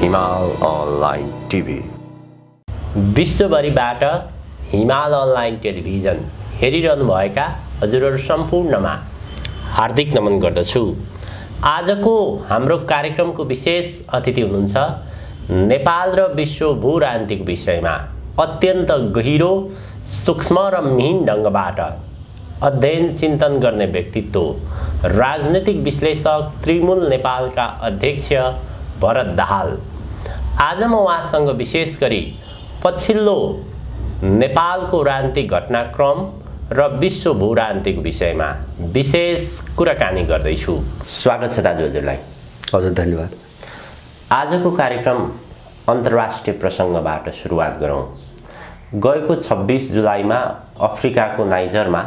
हिमाल online TV. विश्वभरिबाट हिमाल online television हेरिरहनुभएका हजुरहरू सम्पूर्णमा हार्दिक नमन गर्दछु। आजको हाम्रो कार्यक्रमको विशेष अतिथि हुनुहुन्छ नेपाल र विश्व भूराजनीतिक विषयमा अत्यन्त गहिरो, सूक्ष्म र मिहिन ढङ्गबाट अध्ययन चिन्तन गर्ने व्यक्तित्व, राजनीतिक विश्लेषक, त्रिमूल नेपालका अध्यक्ष भरत दाहाल। आज म उहाँसँग विशेष गरी पछिल्लो नेपालको राजनीतिक घटनाक्रम र विश्व भूराजनीतिक विषयमा विशेष कुराकानी गर्दैछु। स्वागत छ दाजु हजुरलाई। हजुर धन्यवाद। आजको कार्यक्रम अन्तर्राष्ट्रिय प्रसङ्गबाट सुरुवात गरौँ। गएको 26 जुलाईमा अफ्रिकाको नाइजरमा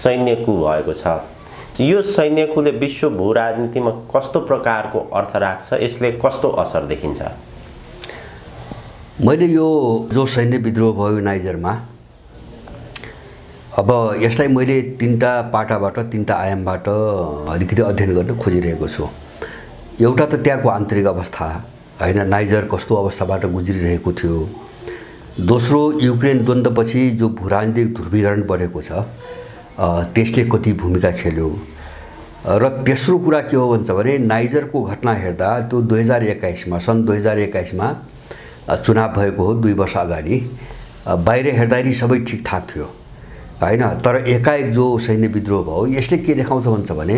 सैन्य कु भएको छ। यो सैन्य कुले विश्व भूराजनीतिमा कस्तो प्रकारको अर्थ राख्छ, यसले कस्तो असर देखिन्छ? मैले यो जो सैन्य विद्रोह भयो नाइजरमा, अब यसलाई मैले तीनटा पाटाबाट, तीनटा आयामबाट अलिकति अध्ययन गर्न खोजिरहेको छु। एउटा त त्यहाँको आन्तरिक अवस्था हैन, नाइजर कस्तो अवस्थाबाट गुज्रिरहेको थियो। दोस्रो, युक्रेन द्वन्द्वपछि जो भूराजनीतिक ध्रुवीकरण बढेको छ त्यसले कति भूमिका खेल्यो। र तेस्रो कुरा के हो भन्छ भने नाइजरको घटना हेर्दा त्यो 2021मा सन् 2021मा चुनाव भएको हो, 2 वर्ष अगाडि। बाहिर हेर्दाखेरि सबै ठिकठाक थियो हैन, तर एकाएक जो सैन्य विद्रोह भयो यसले के देखाउँछ भन्छ भने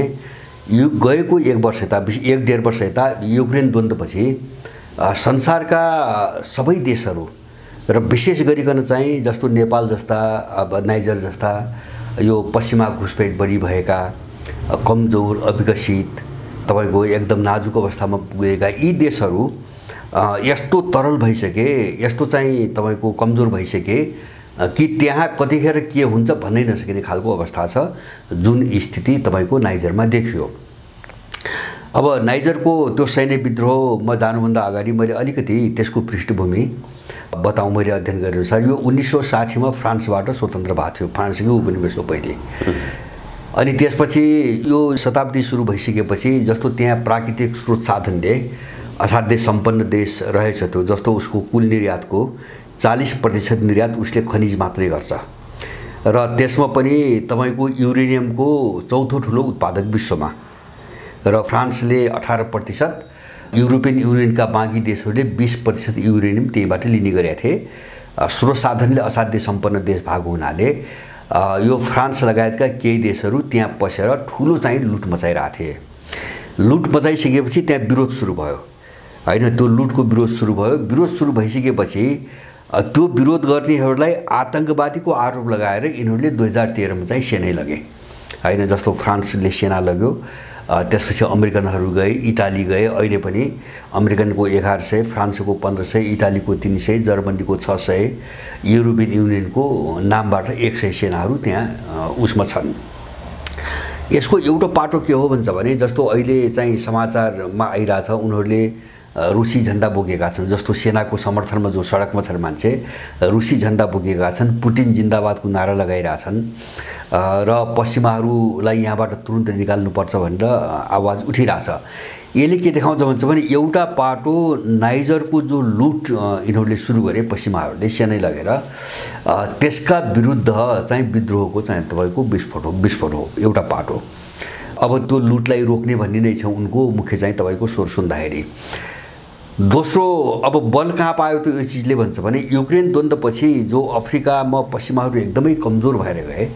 गएको 1 वर्ष यता, 1-1.5 वर्ष यता युक्रेन द्वन्द्वपछि संसारका सबै देशहरू र विशेष गरिकन चाहिँ जस्तो नेपाल जस्ता, अब नाइजर जस्ता यो पश्चिमा घुसपैठ बढी भएका, कमजोर, अविकसित, तपाईको एकदम नाजुक अवस्थामा पुगेका यी देशहरू यस्तो तरल भइसके, यस्तो चाहिँ तपाईको कमजोर भइसके कि त्यहाँ कतिखेर के हुन्छ भन्नै नसकिने खालको अवस्था छ, जुन स्थिति तपाईको नाइजरमा देखियो। अब नाइजरको त्यो सैन्य विद्रोह म जानुभन्दा अगाडि मैले अलिकति त्यसको पृष्ठभूमि बताउँ। मैले अध्ययन गरेअनुसार यो 1960मा फ्रान्सबाट स्वतन्त्र भएको थियो, फ्रान्सकै उपनिवेश हो पहिले। अनि त्यसपछि यो शताब्दी सुरु भइसकेपछि जस्तो त्यहाँ प्राकृतिक स्रोत साधनले असाध्यै सम्पन्न देश रहेछ त्यो, जस्तो उसको कुल निर्यातको 40% निर्यात उसले खनिज मात्रै गर्छ र त्यसमा पनि तपाईको युरेनियमको चौथो ठुलो उत्पादक विश्वमा, र फ्रान्सले 18%, युरोपियन युनियनका बाँकी देशहरूले 20% युरेनियम त्यहीबाट लिने गरेका थिए। स्रोत साधनले असाध्यै सम्पन्न देश भएको हुनाले यो फ्रान्स लगायतका केही देशहरू त्यहाँ पसेर ठुलो चाहिँ लुट मचाइरहेको थिए। लुट मचाइसकेपछि त्यहाँ विरोध सुरु भयो हैन, त्यो लुटको विरोध सुरु भयो। विरोध सुरु भइसकेपछि त्यो विरोध गर्नेहरूलाई आतंकवादीको आरोप लगाएर यिनीहरूले 2013मा चाहिँ सेनै लगे हैन। जस्तो फ्रान्सले सेना लग्यो, त्यसपछि अमेरिकनहरू गए, इटाली गए। अहिले पनि अमेरिकनको 1100, फ्रान्सको 1500, इटालीको 300, जर्मनीको 600, युरोपियन युनियनको नामबाट 100 सेनाहरू त्यहाँ उसमा छन्। यसको एउटा पाटो के हो भन्छ भने जस्तो अहिले चाहिँ समाचारमा आइरहेछ, उनीहरूले रुसी झन्डा बोकेका छन्। जस्तो सेनाको समर्थनमा जो सडकमा छन् मान्छे, रुसी झन्डा बोकेका छन्, पुटिन जिन्दाबादको नारा लगाइरहेछन् र पश्चिमाहरूलाई यहाँबाट तुरुन्त निकाल्नुपर्छ भनेर आवाज उठिरहेछ। यसले के देखाउँछ भन्छ भने एउटा पाटो नाइजरको जो लुट यिनीहरूले सुरु गरे पश्चिमाहरूले सेनै लगेर, त्यसका विरुद्ध चाहिँ विद्रोहको चाहिँ तपाईँको विस्फोट हो एउटा पाटो। अब त्यो लुटलाई रोक्ने भन्ने नै छ उनको मुख्य चाहिँ तपाईँको स्वर सुन्दाखेरि। दोस्रो, अब बल कहाँ पायो त्यो यो चिजले भन्छ भने युक्रेन द्वन्द्वपछि जो अफ्रिकामा पश्चिमाहरू एकदमै कमजोर भएर गए।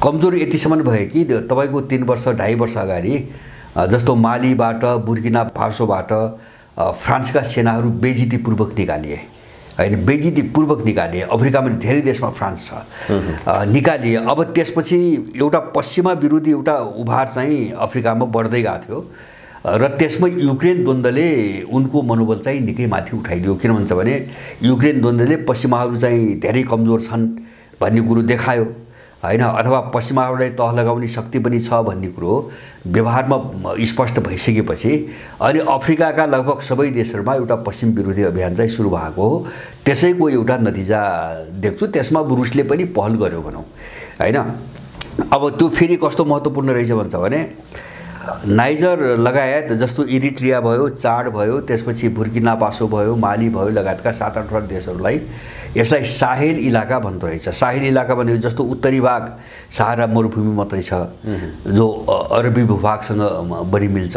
कमजोर यतिसम्म भए कि तपाईँको 3 वर्ष 2.5 वर्ष अगाडि जस्तो मालीबाट, बुर्किना फासोबाट फ्रान्सका सेनाहरू बेइज्जतीपूर्वक निकालिए हैन, बेइज्जतीपूर्वक निकालिए। अफ्रिकामा धेरै देशमा फ्रान्स छ, निकालिए। अब त्यसपछि एउटा पश्चिमा विरोधी एउटा उभार चाहिँ अफ्रिकामा बढ्दै गएको थियो र त्यसमा युक्रेन द्वन्द्वले उनको मनोबल चाहिँ निकै माथि उठाइदियो। किन भन्छ भने युक्रेन द्वन्द्वले पश्चिमाहरू चाहिँ धेरै कमजोर छन् भन्ने कुरो देखायो हैन, अथवा पश्चिमाहरूलाई तह लगाउने शक्ति पनि छ भन्ने कुरो व्यवहारमा स्पष्ट भइसकेपछि अनि अफ्रिकाका लगभग सबै देशहरूमा एउटा पश्चिम विरोधी अभियान चाहिँ सुरु भएको हो। त्यसैको एउटा नतिजा देख्छु। त्यसमा रुसले पनि पहल गर्यो भनौँ हैन। अब त्यो फेरि कस्तो महत्त्वपूर्ण रहेछ भन्छ भने नाइजर लगायत जस्तो इरिट्रिया भयो, चाड भयो, त्यसपछि बुर्किना फासो भयो, माली भयो लगायतका 7-8 देशहरूलाई यसलाई साहेल इलाका भन्दो रहेछ। साहेल इलाका भनेको जस्तो उत्तरी भाग सहारा मरुभूमि मात्रै छ जो अरबी भूभागसँग बढी मिल्छ।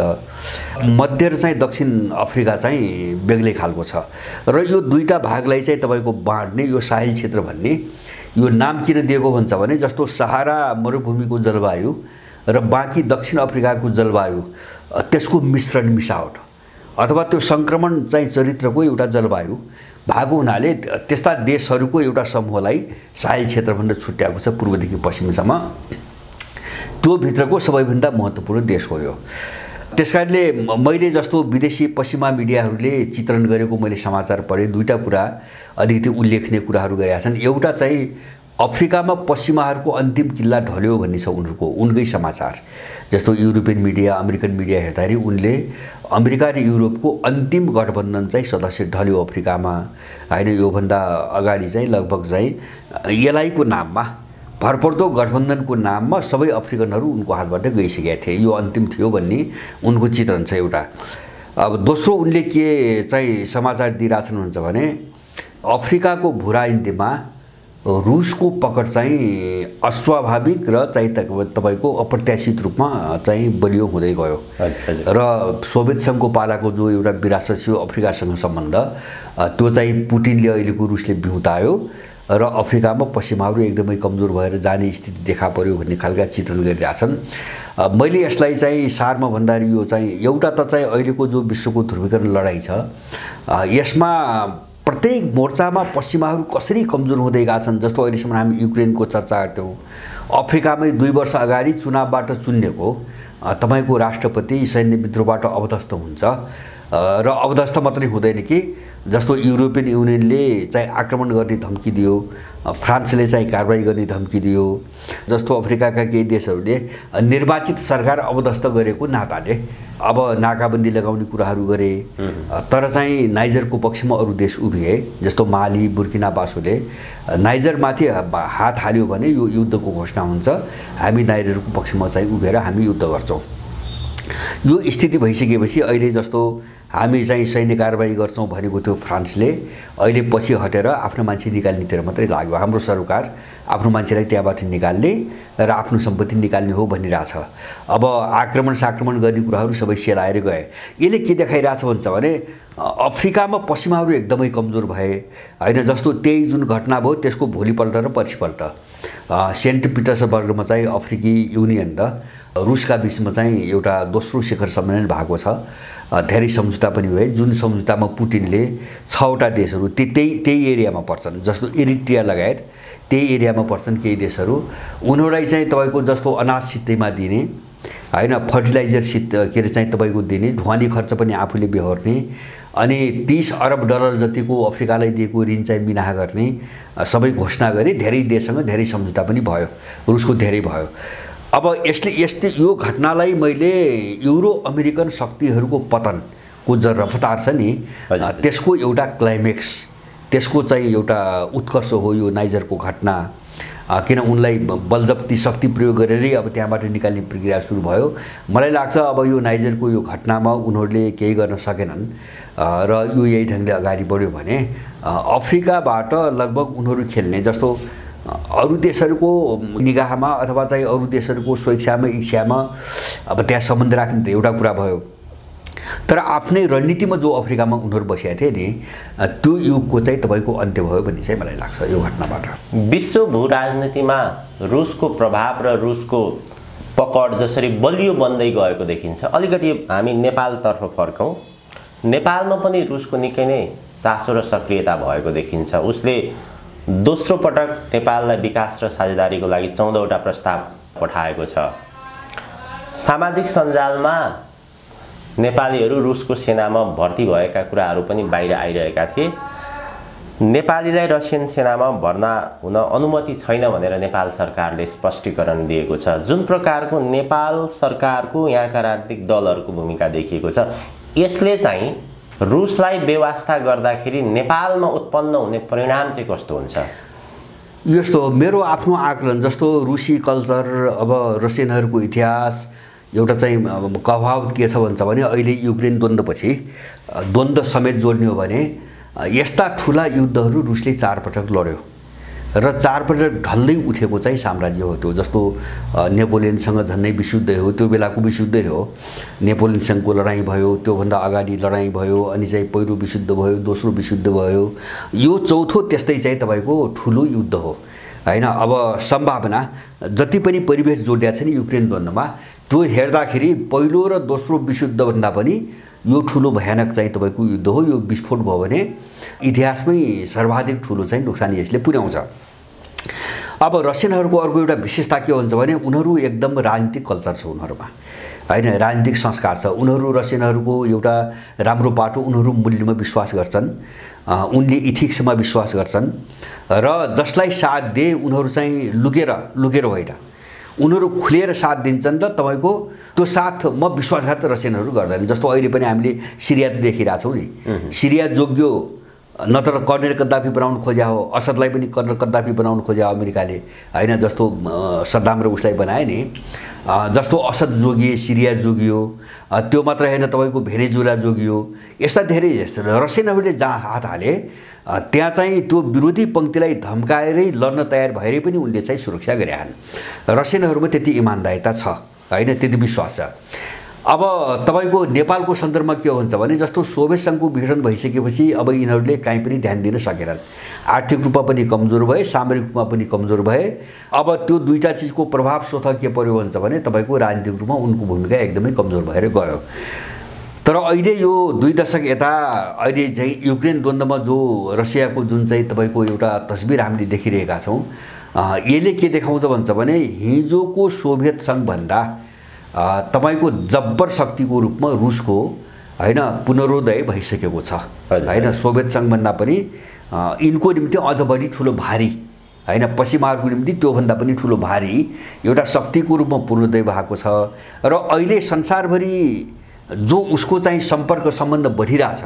मध्य र चाहिँ दक्षिण अफ्रिका चाहिँ बेग्लै खालको छ र यो दुईटा भागलाई चाहिँ तपाईँको बाँड्ने यो साहेल क्षेत्र भन्ने यो नाम किन दिएको भन्छ भने जस्तो सहारा मरुभूमिको जलवायु र बाँकी दक्षिण अफ्रिकाको जलवायु त्यसको मिश्रण मिसावट अथवा त्यो सङ्क्रमण चाहिँ चरित्रको एउटा जलवायु भएको हुनाले त्यस्ता देशहरूको एउटा समूहलाई साहेल क्षेत्र भनेर छुट्याएको छ पूर्वदेखि पश्चिमसम्म। त्यो भित्रको सबैभन्दा महत्त्वपूर्ण देश हो यो। त्यसकारणले मैले जस्तो विदेशी पश्चिमा मिडियाहरूले चित्रण गरेको मैले समाचार पढेँ, दुईटा कुरा अलिकति उल्लेखनीय कुराहरू गरेका छन्। एउटा चाहिँ अफ्रिकामा पश्चिमाहरूको अन्तिम किल्ला ढल्यो भन्ने छ उनकै समाचार। जस्तो युरोपियन मिडिया, अमेरिकन मिडिया हेर्दाखेरि उनले अमेरिका र युरोपको अन्तिम गठबन्धन चाहिँ सदस्य ढल्यो अफ्रिकामा होइन। योभन्दा अगाडि चाहिँ लगभग चाहिँ एलआईको नाममा भरपर्दो गठबन्धनको नाममा सबै अफ्रिकनहरू उनको हातबाट गइसकेका थिए, यो अन्तिम थियो भन्ने उनको चित्रण छ एउटा। अब दोस्रो उनले के चाहिँ समाचार दिइरहेछन् भन्छ भने अफ्रिकाको भूराजनीतिमा रुसको पकड चाहिँ अस्वाभाविक र चाहिँ तपाईँको अप्रत्याशित रूपमा चाहिँ बलियो हुँदै गयो र सोभियत सङ्घको पालाको जो एउटा विरासत थियो अफ्रिकासँग सम्बन्ध त्यो चाहिँ पुटिनले अहिलेको रुसले बिउतायो र अफ्रिकामा पश्चिमाहरू एकदमै कमजोर भएर जाने स्थिति देखा पर्यो भन्ने खालका चित्रण गरिरहेछन्। मैले यसलाई चाहिँ सारमा भन्दाखेरि यो चाहिँ एउटा त चाहिँ अहिलेको जो विश्वको ध्रुवीकरण लडाइँ छ यसमा प्रत्येक मोर्चामा पश्चिमाहरू कसरी कमजोर हुँदै गएका छन्। जस्तो अहिलेसम्म हामी युक्रेनको चर्चा गर्थ्यौँ, अफ्रिकामै 2 वर्ष अगाडि चुनावबाट चुनिएको तपाईँको राष्ट्रपति सैन्य विद्रोहबाट अवदस्त हुन्छ र अवदस्त मात्रै हुँदैन कि जस्तो युरोपियन युनियनले चाहिँ आक्रमण गर्ने धम्की दियो, फ्रान्सले चाहिँ कारबाही गर्ने धम्की दियो, जस्तो अफ्रिकाका केही देशहरूले निर्वाचित सरकार अवदस्त गरेको नाताले अब नाकाबन्दी लगाउने कुराहरू गरे। तर चाहिँ नाइजरको पक्षमा अरू देश उभिए जस्तो माली, बुर्किना फासोले नाइजरमाथि हात हाल्यो भने यो युद्धको घोषणा हुन्छ, हामी नाइजरको पक्षमा चाहिँ उभिएर हामी युद्ध गर्छौँ। यो स्थिति भइसकेपछि अहिले जस्तो हामी चाहिँ सैन्य कारबाही गर्छौँ भनेको थियो फ्रान्सले, अहिले पछि हटेर आफ्नो मान्छे निकाल्नेतिर मात्रै लाग्यो। हाम्रो सरकार आफ्नो मान्छेलाई त्यहाँबाट निकाल्ने र आफ्नो सम्पत्ति निकाल्ने हो भनिरहेछ। अब आक्रमण गर्ने कुराहरू सबै सेलाएर गए। यसले के देखाइरहेछ भन्छ भने अफ्रिकामा पश्चिमाहरू एकदमै कमजोर भए होइन। जस्तो 23 जुन घटना भयो त्यसको भोलिपल्ट र पर्सिपल्ट सेन्ट पिटर्सबर्गमा चाहिँ अफ्रिकी युनियन र रुसका बिचमा चाहिँ एउटा दोस्रो शिखर सम्मेलन भएको छ। धेरै सम्झौता पनि भए जुन सम्झौतामा पुटिनले 6वटा देशहरू त्यही एरियामा पर्छन्, जस्तो इरिट्रिया लगायत त्यही एरियामा पर्छन् केही देशहरू, उनीहरूलाई चाहिँ तपाईँको जस्तो अनाज सित्तैमा दिने होइन, फर्टिलाइजर के अरे चाहिँ तपाईँको दिने, ढुवानी खर्च पनि आफूले बेहोर्ने अनि $30 अरब जतिको अफ्रिकालाई दिएको ऋण चाहिँ बिनाहा गर्ने सबै घोषणा गरे। धेरै देशसँग धेरै सम्झौता पनि भयो, रुसको धेरै भयो। अब यस्तै यो घटनालाई मैले युरो अमेरिकन शक्तिहरूको पतनको जो रफ्तार छ नि त्यसको एउटा क्लाइमेक्स, त्यसको चाहिँ एउटा उत्कर्ष हो यो नाइजरको घटना। किन उनलाई बलजफ्ती शक्ति प्रयोग गरेरै अब त्यहाँबाट निकाल्ने प्रक्रिया सुरु भयो। मलाई लाग्छ अब यो नाइजरको यो घटनामा उनीहरूले केही गर्न सकेनन् र यो यही ढङ्गले अगाडि बढ्यो भने अफ्रिकाबाट लगभग उनीहरू खेल्ने जस्तो अरू देशहरूको निगाहमा अथवा चाहिँ अरू देशहरूको स्वेच्छामा इच्छामा अब त्यहाँ सम्बन्ध राख्ने त एउटा कुरा भयो, तर आफ्नै रणनीतिमा जो अफ्रिकामा उनीहरू बसेका थिए नि त्यो युगको चाहिँ तपाईँको अन्त्य भयो भन्ने चाहिँ मलाई लाग्छ यो घटनाबाट। विश्व भू राजनीतिमा रुसको प्रभाव र रुसको पकड जसरी बलियो बन्दै गएको देखिन्छ। अलिकति हामी नेपालतर्फ फर्कौँ। नेपालमा पनि रुसको निकै नै चासो र सक्रियता भएको देखिन्छ। उसले दोस्रो पटक नेपाललाई विकास र साझेदारीको लागि 14वटा प्रस्ताव पठाएको छ। सामाजिक सञ्जालमा नेपालीहरू रुसको सेनामा भर्ती भएका कुराहरू पनि बाहिर आइरहेका थिए। नेपालीलाई रसियन सेनामा भर्ना हुन अनुमति छैन भनेर नेपाल सरकारले स्पष्टीकरण दिएको छ। जुन प्रकारको नेपाल सरकारको यहाँका राजनीतिक दलहरूको भूमिका देखिएको छ, यसले चाहिँ रुसलाई बेवास्ता गर्दाखेरि नेपालमा उत्पन्न हुने परिणाम चाहिँ कस्तो हुन्छ? यस्तो मेरो आफ्नो आकलन जस्तो रुसी कल्चर, अब रसियनहरूको इतिहास एउटा चाहिँ कहावत के छ भन्छ भने अहिले युक्रेन द्वन्द्वपछि द्वन्द्व समेत जोड्ने हो भने यस्ता ठुला युद्धहरू रुसले 4 पटक लड्यो र 4 पटक ढल्दै उठेको चाहिँ साम्राज्य हो त्यो। जस्तो नेपोलियनसँग झन्नै विशुद्ध हो, त्यो बेलाको विशुद्धै हो। नेपोलियनसँगको लडाईँ भयो, त्योभन्दा अगाडि लडाईँ भयो, अनि चाहिँ पहिलो विशुद्ध भयो, दोस्रो विशुद्ध भयो, यो चौथो त्यस्तै चाहिँ तपाईको ठुलो युद्ध हो हैन। अब सम्भावना जति पनि परिवेश जोडिया छ नि युक्रेन द्वन्द्वमा, त्यो हेर्दाखेरि पहिलो र दोस्रो विशुद्ध भन्दा पनि यो ठुलो भयानक चाहिँ तपाईको युद्ध हो। यो विस्फोट भयो भने इतिहासमै सर्वाधिक ठुलो चाहिँ नोक्सानी यसले पुर्याउँछ। अब रसियनहरूको अर्को एउटा विशेषता के हुन्छ भने उनीहरू एकदम राजनीतिक कल्चर छ उनीहरूमा हैन, राजनीतिक संस्कार छ। उनीहरू रसियनहरूको एउटा राम्रो बाटो, उनीहरू मूल्यमा विश्वास गर्छन्, उनले इथिक्समा विश्वास गर्छन् र जसलाई साथ दिए उनीहरू चाहिँ लुकेर होइन, उनीहरू खुलेर साथ दिन्छन् र तपाईको त्यो साथ म विश्वासघात रसियनहरू गर्दैनन्। जस्तो अहिले पनि हामीले सिरिया देखिरहेछौँ नि, सिरिया जोग्यो नत्र कर्नेल कद्दाफी बनाउन खोज्या हो, असदलाई पनि कर्नेल कद्दाफी बनाउन खोज्या हो अमेरिकाले हैन। जस्तो सद्दाम र उसलाई बनाए नि, जस्तो असद जोगिए, सिरिया जोगियो, त्यो मात्र हैन तपाईको भेनेजुला जोगियो। यस्ता धेरै रसियनहरूले जहाँ हात हाले त्यहाँ चाहिँ त्यो विरोधी पंक्तिलाई धम्काएरै लड्न तयार भएरै पनि उनले चाहिँ सुरक्षा गरेछन्। रसियनहरूमा त्यति इमानदारिता छ हैन, त्यति विश्वास छ। अब तपाईको नेपालको सन्दर्भमा के हुन्छ भने जस्तो सोभियत संघको विघटन भइसकेपछि अब यिनीहरूले कहीँ पनि ध्यान दिन सकेनन्। आर्थिक रूपमा पनि कमजोर भए, सामरिक रूपमा पनि कमजोर भए। अब त्यो दुईटा चिजको प्रभाव स्वतः के पर्यो भन्छ भने तपाईको राजनीतिक रूपमा उनको भूमिका एकदमै कमजोर भएर गयो। तर अहिले यो 2 दशक यता अहिले चाहिँ युक्रेन द्वन्द्वमा जो रसियाको जुन चाहिँ तपाईको एउटा तस्बिर हामीले देखिरहेका छौँ, यसले के देखाउँछ भन्छ भने हिजोको सोभियत संघ भन्दा तपाईको जब्बर शक्तिको रूपमा रुसको हैन पुनरोदय भइसकेको छ हैन। सोभियत संघ भन्दा पनि यिनको निम्ति अझ बढी ठुलो भारी हैन, पश्चिमाहरूको निम्ति त्यो भन्दा पनि ठुलो भारी एउटा शक्तिको रूपमा पुनरोदय भएको छ। र अहिले संसारभरि जो उसको चाहिँ सम्पर्क सम्बन्ध बढिरहेछ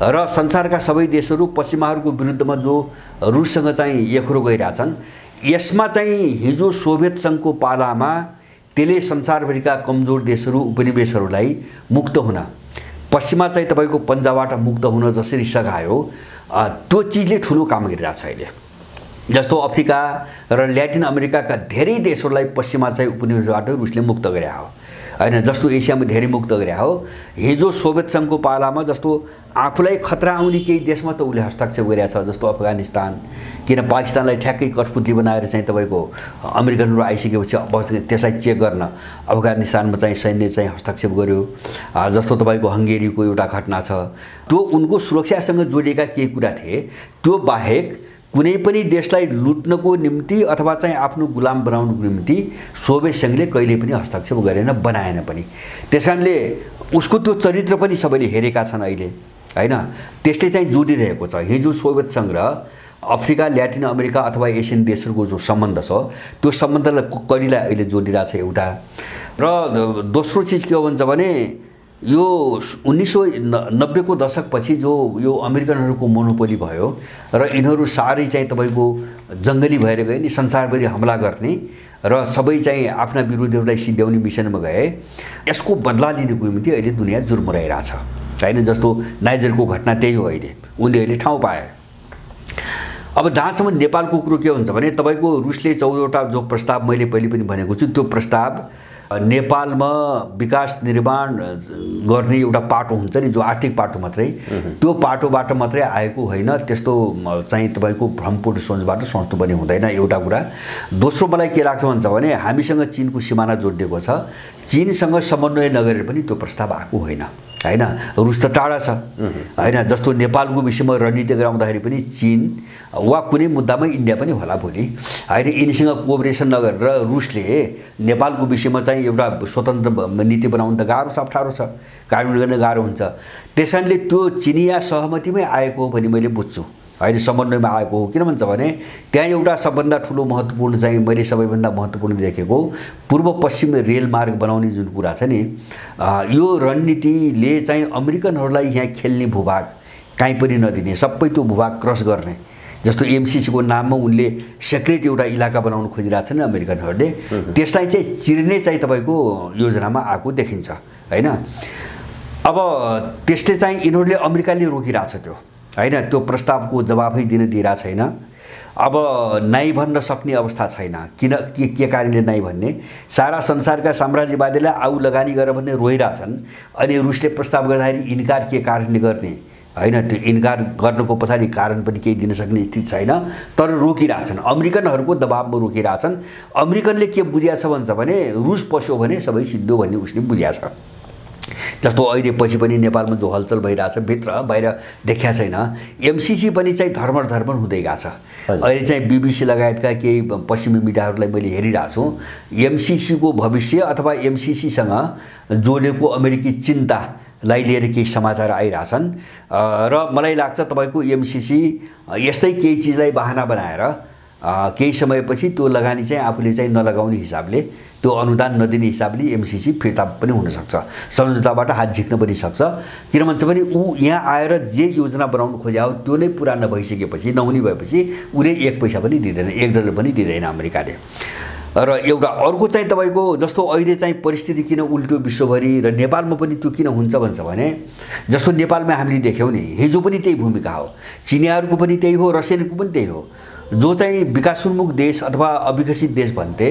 र संसारका सबै देशहरू पश्चिमाहरूको विरुद्धमा जो रुससँग चाहिँ एकरो गइरहेछन्, यसमा चाहिँ हिजो सोभियत संघको पालामा त्यसले संसारभरिका कमजोर देशहरू उपनिवेशहरूलाई मुक्त हुन, पश्चिमा चाहिँ तपाईको पन्जाबाट मुक्त हुन जसरी सघायो, त्यो चिजले ठुलो काम गरिरहेछ अहिले। जस्तो अफ्रिका र ल्याटिन अमेरिकाका धेरै देशहरूलाई पश्चिमा चाहिँ उपनिवेशबाट रुसले मुक्त गरे हो हैन। जस्तो एसियामा धेरै मुक्त गरे हो। हिजो सोभियत संघको पालामा जस्तो आफूलाई खतरा आउने केही देशमा त उसले हस्तक्षेप गरेको छ, जस्तो अफगानिस्तान। किन पाकिस्तानलाई ठ्याक्कै कठपुतली बनाएर चाहिँ तपाईको अमेरिकनहरू आइसकेपछि अब त्यसलाई चेक गर्न अफगानिस्तानमा चाहिँ सैन्य चाहिँ हस्तक्षेप गर्यो। जस्तो तपाईको हङ्गेरीको एउटा घटना छ, त्यो उनको सुरक्षासँग जोडिएका केही कुरा थिए। त्यो बाहेक कुनै पनि देशलाई लुट्नको निम्ति अथवा चाहिँ आफ्नो गुलाम बनाउनको निम्ति सोभियत संघले कहिले पनि हस्तक्षेप गरेन, बनाएन पनि। त्यसकारणले उसको त्यो चरित्र पनि सबैले हेरेका छन् अहिले हैन। त्यसले चाहिँ जोडिरहेको छ। हिजो सोभियत संघ र अफ्रिका, ल्याटिन अमेरिका अथवा एसियन देशहरूको जो सम्बन्ध छ, त्यो सम्बन्धलाई कડીलाई अहिले जोडिरहेको छ एउटा। र दोस्रो चिज के हो भन्छ भने यो 1990 को दशकपछि जो यो अमेरिकनहरूको मोनोपोली भयो र यिनीहरू सारै चाहिँ तपाईको जङ्गली भएर गए नि, संसारभरि हमला गर्ने र सबै चाहिँ आफ्ना विरोधीहरूलाई सिध्याउने मिसनमा गए। यसको बदला लिनको निम्ति अहिले दुनियाँ जुर्मुराइरहेछ हैन। जस्तो नाइजरको घटना त्यही हो, अहिले उनले अहिले ठाउँ पाए। अब जहाँसम्म नेपालको कुरो के हुन्छ भने तपाईको रुसले 14वटा जो प्रस्ताव मैले पहिले पनि भनेको छु, त्यो प्रस्ताव नेपालमा विकास निर्माण गर्ने एउटा पाटो हुन्छ नि, जो आर्थिक पाटो मात्रै, त्यो पाटोबाट मात्रै आएको होइन। त्यस्तो चाहिँ तपाईको भ्रमपूर्ण सोचबाट सोच्नु पनि हुँदैन, एउटा कुरा। दोस्रो मलाई के लाग्छ भन्छ भने हामीसँग चीनको सिमाना जोडिएको छ, चीनसँग समन्वय नगरेर पनि त्यो प्रस्ताव आएको होइन हैन। रुस त टाढा छ हैन। जस्तो नेपालको विषयमा रणनीति गराउँदाखेरि पनि चीन वा कुनै मुद्दामा इन्डिया पनि होला भोलि हैन। यिनीसँग कोअपरेसन नगरेर रुसले नेपालको विषयमा चाहिँ एउटा स्वतन्त्र नीति बनाउन त गाह्रो छ, अप्ठ्यारो छ, कार्यान्वयन गर्न गाह्रो हुन्छ। त्यसकारणले त्यो चिनिया सहमतिमै आएको हो भने मैले बुझ्छु हैन, समन्वयमा आएको हो। किन भन्छ भने त्यहाँ एउटा सबभन्दा ठुलो महत्त्वपूर्ण चाहिँ मैले सबैभन्दा महत्त्वपूर्ण देखेको पूर्व पश्चिम रेल मार्ग बनाउने जुन कुरा छ नि, यो रणनीतिले चाहिँ अमेरिकनहरूलाई यहाँ खेल्ने भूभाग काहीँ पनि नदिने, सबै त्यो भूभाग क्रस गर्ने, जस्तो एमसीसीको नाममा उनले सेक्रेट एउटा इलाका बनाउन खोजिरहेछन् अमेरिकनहरूले, त्यसलाई चाहिँ चिर्ने चाहिँ तपाईँको योजनामा आएको देखिन्छ हैन। अब त्यसले चाहिँ यिनीहरूले अमेरिकाले रोकिरहेछ त्यो हैन, त्यो प्रस्तावको जवाफै दिन दिइरहेको छैन। अब नाइ भन्न सक्ने अवस्था छैन। किन के कारणले नाइ भन्ने, सारा संसारका साम्राज्यवादीलाई आउ लगानी गर भन्ने रोइरहेछन्, अनि रुसले प्रस्ताव गर्दाखेरि इन्कार के कारणले गर्ने हैन, त्यो इन्कार गर्नको पछाडि कारण पनि केही दिन सक्ने स्थिति छैन, तर रोकिरहेछन्, अमेरिकनहरूको दबावमा रोकिरहेछन्। अमेरिकनले के बुझिया छ भन्छ भने रुस पस्यो भने सबै सिद्धो भन्ने उसले बुझिया छ। जस्तो अहिले पछि पनि नेपालमा जो हलचल भइरहेछ भित्र बाहिर देखिया छैन, एमसीसी पनि चाहिँ धर्म हुँदै गएको छ। अहिले चाहिँ बीबीसी लगायतका केही पश्चिमी मिडियाहरूलाई मैले हेरिरहेको छु, एमसीसीको भविष्य अथवा एमसीसीसँग जोडेको अमेरिकी चिन्तालाई लिएर केही समाचार आइरहेछन् र मलाई लाग्छ तपाईँको एमसीसी यस्तै केही चिजलाई बहाना बनाएर केही समयपछि त्यो लगानी चाहिँ आफूले चाहिँ नलगाउने हिसाबले, त्यो अनुदान नदिने हिसाबले एमसीसी फिर्ता पनि हुनसक्छ, सम्झौताबाट हात झिक्न पनि सक्छ। किन भन्छ भने ऊ यहाँ आएर जे योजना बनाउनु खोज्या हो त्यो नै पुरा नभइसकेपछि, नहुने भएपछि उसले एक पैसा पनि दिँदैन, $1 पनि दिँदैन अमेरिकाले। र एउटा अर्को चाहिँ तपाईँको जस्तो अहिले चाहिँ परिस्थिति किन उल्ट्यो विश्वभरि र नेपालमा पनि त्यो किन हुन्छ भन्छ भने, जस्तो नेपालमा हामीले देख्यौँ नि, हिजो पनि त्यही भूमिका हो, चिनियाहरूको पनि त्यही हो, रसियनको पनि त्यही हो। जो चाहिँ विकासोन्मुख देश अथवा अविकसित देश भन्थे,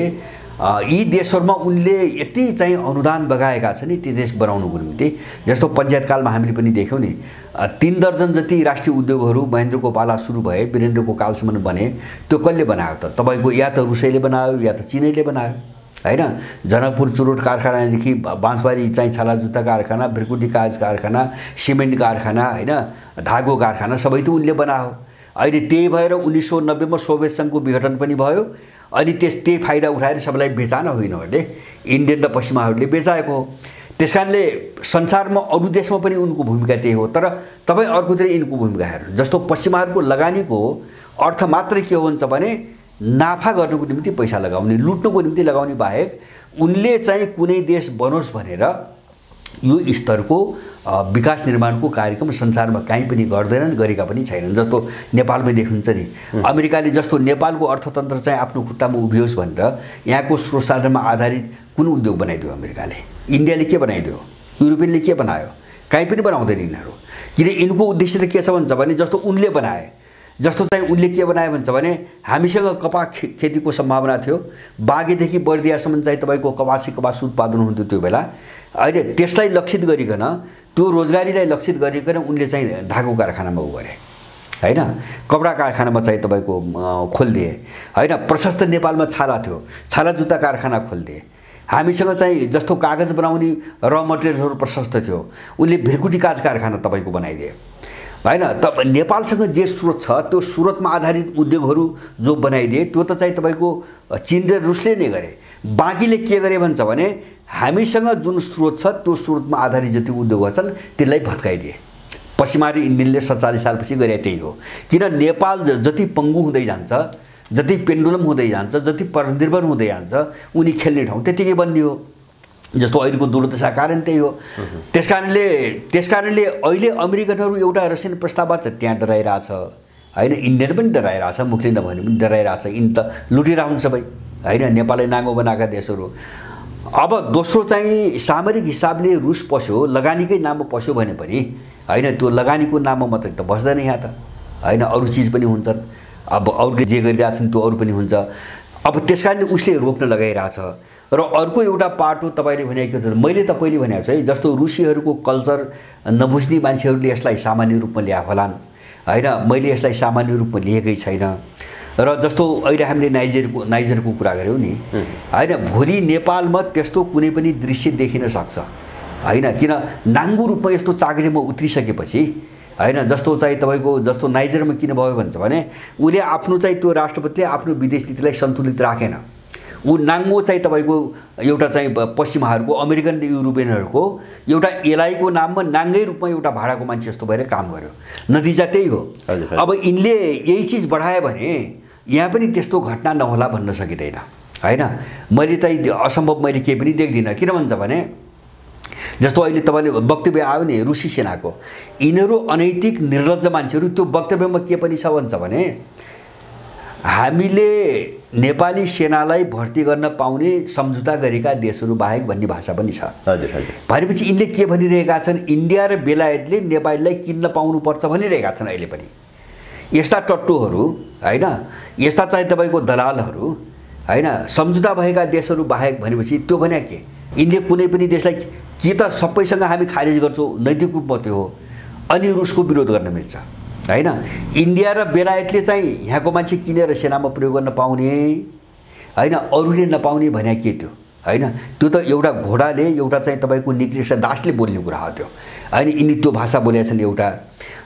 यी देशहरूमा उनले यति चाहिँ अनुदान बगाएका छन् नि ती देश बनाउनुको निम्ति। जस्तो पञ्चायतकालमा हामीले पनि देख्यौँ नि, 3 दर्जन जति राष्ट्रिय उद्योगहरू महेन्द्रको पाला सुरु भए, वीरेन्द्रको कालसम्म बने। त्यो कसले बनायो त? तपाईँको या त रुसैले बनायो या त चिनैले बनायो हैन। जनकपुर चुरोट कारखानादेखि बाँसबारी चाहिँ छाला जुत्ता कारखाना, भ्रिकुटी काज कारखाना, सिमेन्ट कारखाना हैन, धागो कारखाना सबै त उनले बनायो। अहिले त्यही भएर 1990 मा सोभियत सङ्घको विघटन पनि भयो, अनि त्यही फाइदा उठाएर सबैलाई बेचान होइन भने इन्डियन र पश्चिमाहरूले बेचाएको हो। त्यसकारणले संसारमा अरू देशमा पनि उनको भूमिका त्यही हो। तर तपाईँ अर्कोतिर यिनको भूमिका हेर्नु, जस्तो पश्चिमाहरूको लगानीको अर्थ मात्रै के हो भन्छ भने नाफा गर्नुको निम्ति पैसा लगाउने, लुट्नुको निम्ति लगाउने बाहेक उनले चाहिँ कुनै देश बनोस् भनेर यो स्तरको विकास निर्माणको कार्यक्रम संसारमा कहीँ पनि गर्दैनन्, गरेका पनि छैनन्। जस्तो नेपालमै देखिन्छ नि, अमेरिकाले जस्तो नेपालको अर्थतन्त्र चाहिँ आफ्नो खुट्टामा उभियोस् भनेर यहाँको स्रोत साधनमा आधारित कुन उद्योग बनाइदियो अमेरिकाले? इन्डियाले के बनाइदियो? युरोपियनले के बनायो? कहीँ पनि बनाउँदैन यिनीहरू। किन यिनको उद्देश्य त के छ भन्छ भने, जस्तो उनले बनाए, जस्तो चाहिँ उनले के बनाए भन्छ भने हामीसँग कपास खेतीको सम्भावना थियो, बागेदेखि बर्दियासम्म चाहिँ तपाईँको कपास उत्पादन हुन्थ्यो त्यो बेला। अहिले त्यसलाई लक्षित गरिकन, त्यो रोजगारीलाई लक्षित गरिकन उनले चाहिँ धागो कारखानामा उ गरे हैन, कपडा कारखानामा चाहिँ तपाईँको खोलिदिए हैन। प्रशस्त नेपालमा छाला थियो, छाला जुत्ता कारखाना खोलिदिए। हामीसँग चाहिँ जस्तो कागज बनाउने र मटेरियलहरू प्रशस्त थियो, उनले भ्रिकुटी काज कारखाना तपाईँको बनाइदिए हैन। त नेपालसँग जे स्रोत छ त्यो स्रोतमा आधारित उद्योगहरू जो बनाइदिए त्यो त चाहिँ तपाईँको चीन र रुसले नै गरे। बाँकीले के गरे भन्छ भने हामीसँग जुन स्रोत छ त्यो स्रोतमा आधारित जति उद्योगहरू छन् त्यसलाई भत्काइदिए। पश्चिमाली इन्डियनले 47 सालपछि गरे त्यही हो। किन नेपाल जति पङ्गु हुँदै जान्छ, जति पेन्डुलम हुँदै जान्छ, जति परनिर्भर हुँदै जान्छ, उनी खेल्ने ठाउँ त्यतिकै बन्ने हो। जस्तो अहिलेको दुर्दशा कारण त्यही हो। त्यसकारणले अहिले अमेरिकनहरू एउटा रसियन प्रस्तावबाट त्यहाँ डराइरहेछ हैन, इन्डियन पनि डराइरहेछ, मुखले नभने पनि डराइरहेछ। यिनी त लुटिरहन् सबै हैन, नेपाललाई नाङ्गो बनाएका देशहरू। अब दोस्रो चाहिँ सामरिक हिसाबले रुस पस्यो, लगानीकै नाममा पस्यो भने पनि हैन, त्यो लगानीको नाममा मात्रै त बस्दैन यहाँ त हैन, अरू चिज पनि हुन्छन्। अब अरूले जे गरिरहेछन् त्यो अरू पनि हुन्छ। अब त्यसकारणले उसले रोक्न लगाइरहेछ। र अर्को एउटा पाटो तपाईँले भनेको छ, मैले त पहिले भनेको छु है, जस्तो रुसीहरूको कल्चर नबुझ्ने मान्छेहरूले यसलाई सामान्य रूपमा ल्याए होलान् हैन, मैले यसलाई सामान्य रूपमा लिएकै छैन। र जस्तो अहिले हामीले नाइजरको कुरा गऱ्यौँ नि हैन, भोलि नेपालमा त्यस्तो कुनै पनि दृश्य देखिन सक्छ हैन। किन नाङ्गो रूपमा यस्तो चाकरीमा उत्रिसकेपछि हैन, जस्तो चाहिँ तपाईँको जस्तो नाइजरमा किन भयो भन्छ भने उसले आफ्नो चाहिँ त्यो राष्ट्रपतिले आफ्नो विदेश नीतिलाई सन्तुलित राखेन। ऊ नाङ्गो चाहिँ तपाईँको एउटा चाहिँ पश्चिमाहरूको, अमेरिकन र युरोपियनहरूको एउटा एलआईको नाममा नाङ्गै रूपमा एउटा भाडाको मान्छे जस्तो भएर काम गर्यो। नतिजा त्यही हो। अब यिनले यही चिज बढायो भने यहाँ पनि त्यस्तो घटना नहोला भन्न सकिँदैन हैन। मैले त असम्भव मैले केही पनि देख्दिनँ। किन भन्छ भने जस्तो अहिले तपाईँले वक्तव्य आयो नि रुसी सेनाको, यिनीहरू अनैतिक निर्लज्ज मान्छेहरू। त्यो वक्तव्यमा के पनि छ भन्छ भने हामीले नेपाली सेनालाई भर्ती गर्न पाउने सम्झौता गरेका देशहरू बाहेक भन्ने भाषा पनि छ। हजुर हजुर। भनेपछि यिनले के भनिरहेका छन्, इन्डिया र बेलायतले नेपालीलाई किन्न पाउनुपर्छ भनिरहेका छन् अहिले पनि। यस्ता टट्टुहरू हैन, यस्ता चाहिँ तपाईँको दलालहरू हैन, सम्झौता भएका देशहरू बाहेक भनेपछि त्यो भने के? यिनले कुनै पनि देशलाई कि त सबैसँग हामी खारिज गर्छौँ, नैतिक रूपमा त्यो हो, अनि रुसको विरोध गर्न मिल्छ हैन। इन्डिया र बेलायतले चाहिँ यहाँको मान्छे किनेर सेनामा प्रयोग गर्न पाउने हैन, अरूले नपाउने भने के त्यो हैन? त्यो त एउटा घोडाले, एउटा चाहिँ तपाईँको निकृष्ट दासले बोल्ने कुरा हो त्यो हैन। यिनी त्यो भाषा बोलेका छन् एउटा।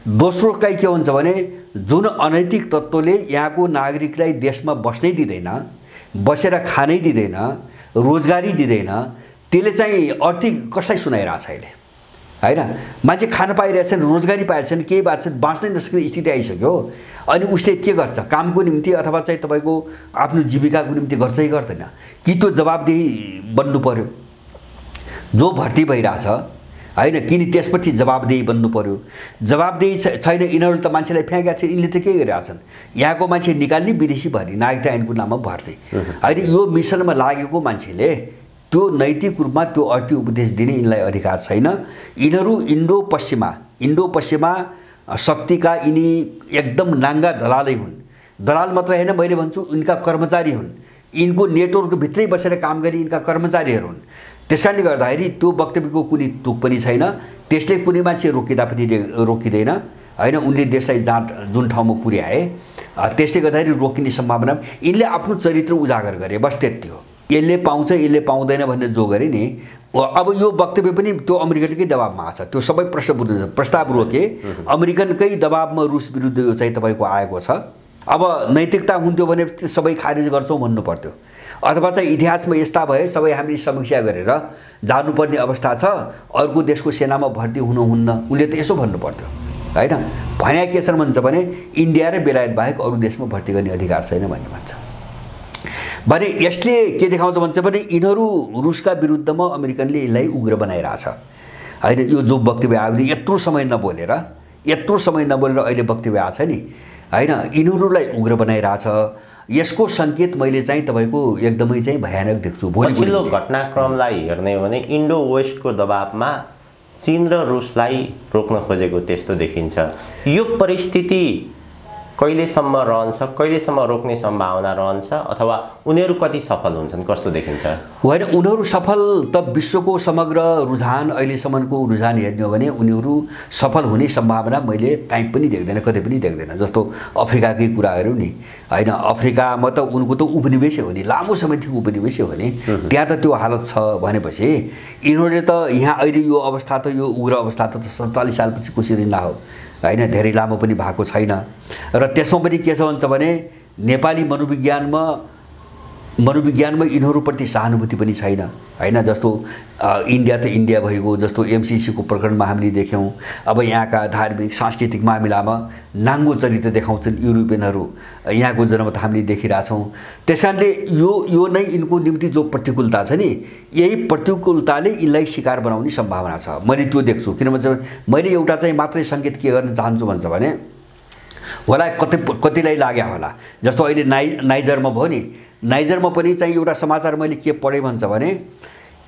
दोस्रो काही के हुन्छ भने जुन अनैतिक तत्त्वले यहाँको नागरिकलाई देशमा बस्नै दिँदैन, बसेर खानै दिँदैन, रोजगारी दिँदैन, त्यसले चाहिँ अर्थी कसलाई सुनाइरहेछ अहिले हैन? मान्छे खान पाइरहेछन्, रोजगारी पाइरहेछन्, केही बात छ, बाँच्नै नसक्ने स्थिति आइसक्यो। अनि उसले के गर्छ? कामको निम्ति अथवा चाहिँ तपाईँको आफ्नो जीविकाको निम्ति गर्छ कि गर्दैन? कि त्यो जवाबदेही बन्नु पर्यो जो भर्ती भइरहेछ हैन? किन त्यसपछि जवाबदेही बन्नु पर्यो? जवाबदेही छैन, यिनीहरूले त मान्छेलाई फ्याँकेका छन्। यिनले त के गरिरहेछन्? यहाँको मान्छे निकाल्ने, विदेशी भर्ने, नागरिकता ऐनको नाममा भर्ने हैन। यो मिसनमा लागेको मान्छेले त्यो नैतिक रूपमा त्यो अर्थी उपदेश दिने यिनलाई अधिकार छैन। यिनीहरू इन्डो पश्चिमा शक्तिका यिनी एकदम नाङ्गा दलालै हुन्। दलाल मात्र होइन, मैले भन्छु यिनका कर्मचारी हुन्। यिनको नेटवर्कभित्रै बसेर काम गर्ने यिनका कर्मचारीहरू हुन्। त्यसकारणले गर्दाखेरि त्यो वक्तव्यको कुनै तुक पनि छैन। त्यसले कुनै मान्छे रोकिँदा पनि रोकिँदैन हैन। उनले देशलाई जुन ठाउँमा पुर्याए त्यसले गर्दाखेरि रोकिने सम्भावना, यिनले आफ्नो चरित्र उजागर गरे, बस त्यति हो। यसले पाउँछ, यसले पाउँदैन भन्ने जो गरे नि। अब यो वक्तव्य पनि त्यो अमेरिकनकै दबाबमा आछ। त्यो सबै प्रस्ताव रोके, अमेरिकनकै दबाबमा रुस विरुद्ध यो चाहिँ तपाईँको आएको छ। अब नैतिकता हुन्थ्यो भने सबै खारिज गर्छौँ भन्नु पर्थ्यो, अथवा चाहिँ इतिहासमा यस्ता भए सबै हामीले समीक्षा गरेर जानुपर्ने अवस्था छ, अर्को देशको सेनामा भर्ती हुनुहुन्न, उनले त यसो भन्नु पर्थ्यो हैन। भने के छन् भन्छ भने इन्डिया र बेलायत बाहेक अरू देशमा भर्ती गर्ने अधिकार छैन भन्ने भन्छ। भने यसले के देखाउँछ भन्छ भने यिनीहरू रुसका विरुद्धमा अमेरिकनले यसलाई उग्र बनाइरहेछ हैन। यो जो वक्तव्य आयो, यत्रो समय नबोलेर अहिले वक्तव्य आछ नि हैन, यिनीहरूलाई उग्र बनाइरहेछ। यसको सङ्केत मैले चाहिँ तपाईँको एकदमै चाहिँ भयानक देख्छु। पछिल्लो घटनाक्रमलाई हेर्ने हो भने इन्डो वेस्टको दबाबमा चीन र रुसलाई रोक्न खोजेको त्यस्तो देखिन्छ। यो परिस्थिति कहिलेसम्म रहन्छ, कहिलेसम्म रोक्ने सम्भावना रहन्छ, अथवा उनीहरू कति सफल हुन्छन्, कस्तो देखिन्छ? होइन, उनीहरू सफल त विश्वको समग्र रुझान, अहिलेसम्मको रुझान हेर्ने हो भने उनीहरू सफल हुने सम्भावना मैले काहीँ पनि देख्दैन, कतै पनि देख्दैन। जस्तो अफ्रिकाकै कुरा हेऱ्यौँ नि होइन, अफ्रिकामा त उनको त उपनिवेशै हो नि, लामो समयदेखि उपनिवेशै हो नि, त्यहाँ त त्यो हालत छ भनेपछि यिनीहरूले त यहाँ अहिले यो अवस्था त, यो उग्र अवस्था त 47 सालपछि कसरी नहो हैन, धेरै लामो पनि भएको छैन। र त्यसमा पनि के छ भन्छ भने नेपाली मनोविज्ञानमा यिनीहरूप्रति सहानुभूति पनि छैन हैन। जस्तो इन्डिया त इन्डिया भइगयो, जस्तो एमसिसीको प्रकरणमा हामीले देख्यौँ। अब यहाँका धार्मिक सांस्कृतिक मामिलामा नाङ्गो चरित्र देखाउँछन् युरोपियनहरू, यहाँको जनमत हामीले देखिरहेछौँ। त्यसकारणले यो नै यिनको निम्ति जो प्रतिकूलता छ नि, यही प्रतिकूलताले यिनलाई शिकार बनाउने सम्भावना छ, मैले त्यो देख्छु। किन भन्छ मैले एउटा चाहिँ मात्रै सङ्केत के गर्न चाहन्छु भन्छ भने होला कतिलाई लाग्यो होला, जस्तो अहिले नाइजरमा भयो नि, नाइजरमा पनि चाहिँ एउटा समाचार मैले के पढेँ भन्छ भने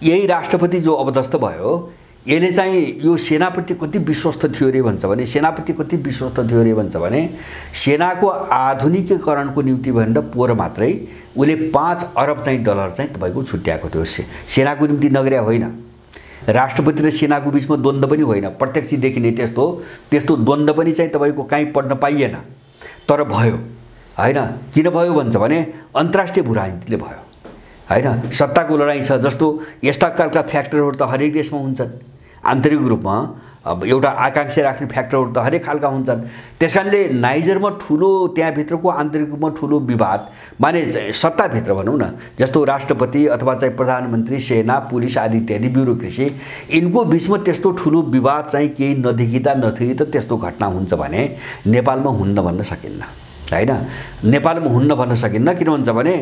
यही राष्ट्रपति जो अवदस्त भयो यसले चाहिँ यो सेनाप्रति कति विश्वस्त थियो रे भन्छ भने, सेनाको आधुनिकीकरणको निम्ति भनेर पोहोर मात्रै उसले 5 अरब चाहिँ डलर चाहिँ तपाईँको छुट्याएको थियो। सेनाको निम्ति नगर्या होइन, राष्ट्रपति र सेनाको बिचमा द्वन्द्व पनि होइन, प्रत्यक्ष देखिने त्यस्तो द्वन्द्व पनि चाहिँ तपाईँको कहीँ पढ्न पाइएन, तर भयो हैन। किन भयो भन्छ भने अन्तर्राष्ट्रिय भूराजनीतिले भयो हैन, सत्ताको लडाइँ छ। जस्तो यस्ता खालका फ्याक्टरहरू त हरेक देशमा हुन्छन्, आन्तरिक रूपमा अब एउटा आकांक्षा राख्ने फ्याक्टरहरू त हरेक खालका हुन्छन्। त्यसकारणले नाइजरमा ठुलो, त्यहाँभित्रको आन्तरिक रूपमा ठुलो विवाद माने सत्ताभित्र भनौँ न, जस्तो राष्ट्रपति अथवा चाहिँ प्रधानमन्त्री, सेना, पुलिस आदि इत्यादि ब्युरोक्रेसी, यिनको बिचमा त्यस्तो ठुलो विवाद चाहिँ केही नदेखिँदा त्यस्तो घटना हुन्छ भने नेपालमा हुन्न भन्न सकिन्न हैन। नेपालमा हुन्न भन्न सकिन्न। किन भन्छ भने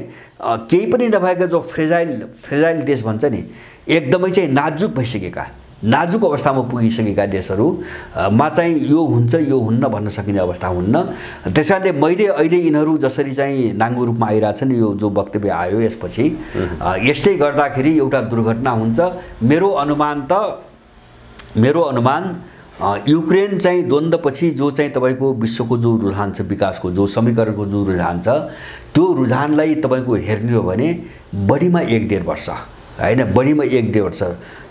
केही पनि नभएका जो फ्रेजाइल देश भन्छ नि, एकदमै चाहिँ नाजुक भइसकेका नाजुक अवस्थामा पुगिसकेका देशहरूमा चाहिँ यो हुन्छ यो हुन्न भन्न सकिने अवस्था हुन्न। त्यसकारणले मैले अहिले यिनीहरू जसरी चाहिँ नाङ्गो रूपमा आइरहेछन्, यो जो वक्तव्य आयो यसपछि यसले गर्दाखेरि एउटा दुर्घटना हुन्छ। मेरो अनुमान युक्रेन चाहिँ द्वन्द्वपछि जो चाहिँ तपाईँको विश्वको जो रुझान छ, विकासको जो समीकरणको जो रुझान छ, त्यो रुझानलाई तपाईँको हेर्ने हो भने बढीमा 1-1.5 वर्ष होइन, बढीमा 1-1.5 वर्ष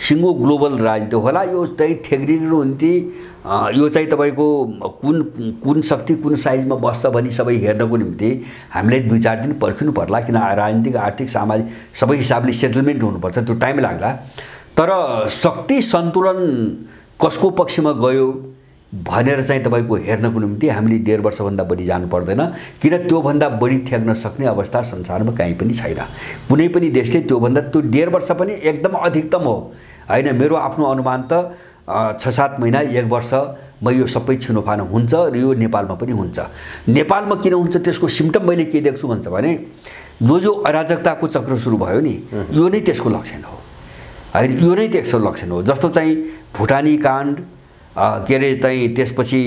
सिङ्गो ग्लोबल राजनीति होला। यो चाहिँ ठेग्रिनु हुन्थी यो चाहिँ तपाईँको कुन शक्ति कुन साइजमा बस्छ भनी सबै हेर्नको निम्ति हामीले 2-4 दिन पर्खिनु पर्ला, किन राजनीतिक आर्थिक सामाजिक सबै हिसाबले सेटलमेन्ट हुनुपर्छ, त्यो टाइम लाग्ला। तर शक्ति सन्तुलन कसको पक्षमा गयो भनेर चाहिँ तपाईँको हेर्नको निम्ति हामीले 1.5 वर्षभन्दा बढी जानु पर्दैन, किन त्योभन्दा बढी ठेक्न सक्ने अवस्था संसारमा कहीँ पनि छैन। कुनै पनि देशले त्योभन्दा त्यो 1.5 वर्ष पनि एकदम अधिकतम हो होइन। मेरो आफ्नो अनुमान त 6-7 महिना 1 वर्षमा यो सबै छिनोफानो हुन्छ र यो नेपालमा पनि हुन्छ। नेपालमा किन हुन्छ त्यसको सिम्टम मैले के देख्छु भन्छ भने जो अराजकताको चक्र सुरु भयो नि, यो नै त्यसको लक्षण हो होइन, यो नै त्यसको लक्षण हो। जस्तो चाहिँ भुटानी काण्ड के अरे चाहिँ त्यसपछि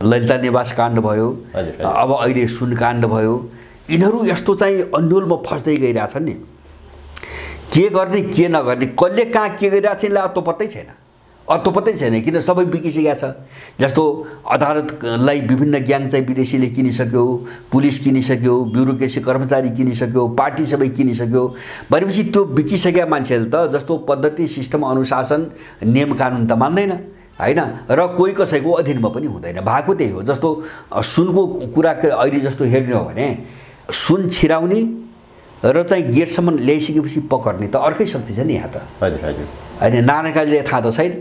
ललिता निवास काण्ड भयो, अब अहिले सुन काण्ड भयो। यिनीहरू यस्तो चाहिँ अन्योलमा फस्दै गइरहेछन् नि, के गर्ने के नगर्ने, कसले कहाँ के गरिरहेछ यिनलाई अत्तो पत्तै छैन, किन सबै बिकिसकेका छ। जस्तो अदालतलाई विभिन्न ग्याङ चाहिँ विदेशीले किनिसक्यो, पुलिस किनिसक्यो, ब्युरोक्रेसी कर्मचारी किनिसक्यो, पार्टी सबै किनिसक्यो भनेपछि त्यो बिकिसकेका मान्छेले त जस्तो पद्धति सिस्टम अनुशासन नियम कानुन त मान्दैन होइन, र कोही कसैको अधीनमा पनि हुँदैन। भएको त्यही हो। जस्तो सुनको कुरा अहिले जस्तो हेर्ने हो भने सुन छिराउने र चाहिँ गेटसम्म ल्याइसकेपछि पकड्ने त अर्कै शक्ति छ नि यहाँ त। हजुर हजुर होइन, नारायण काजीलाई थाहा त छैन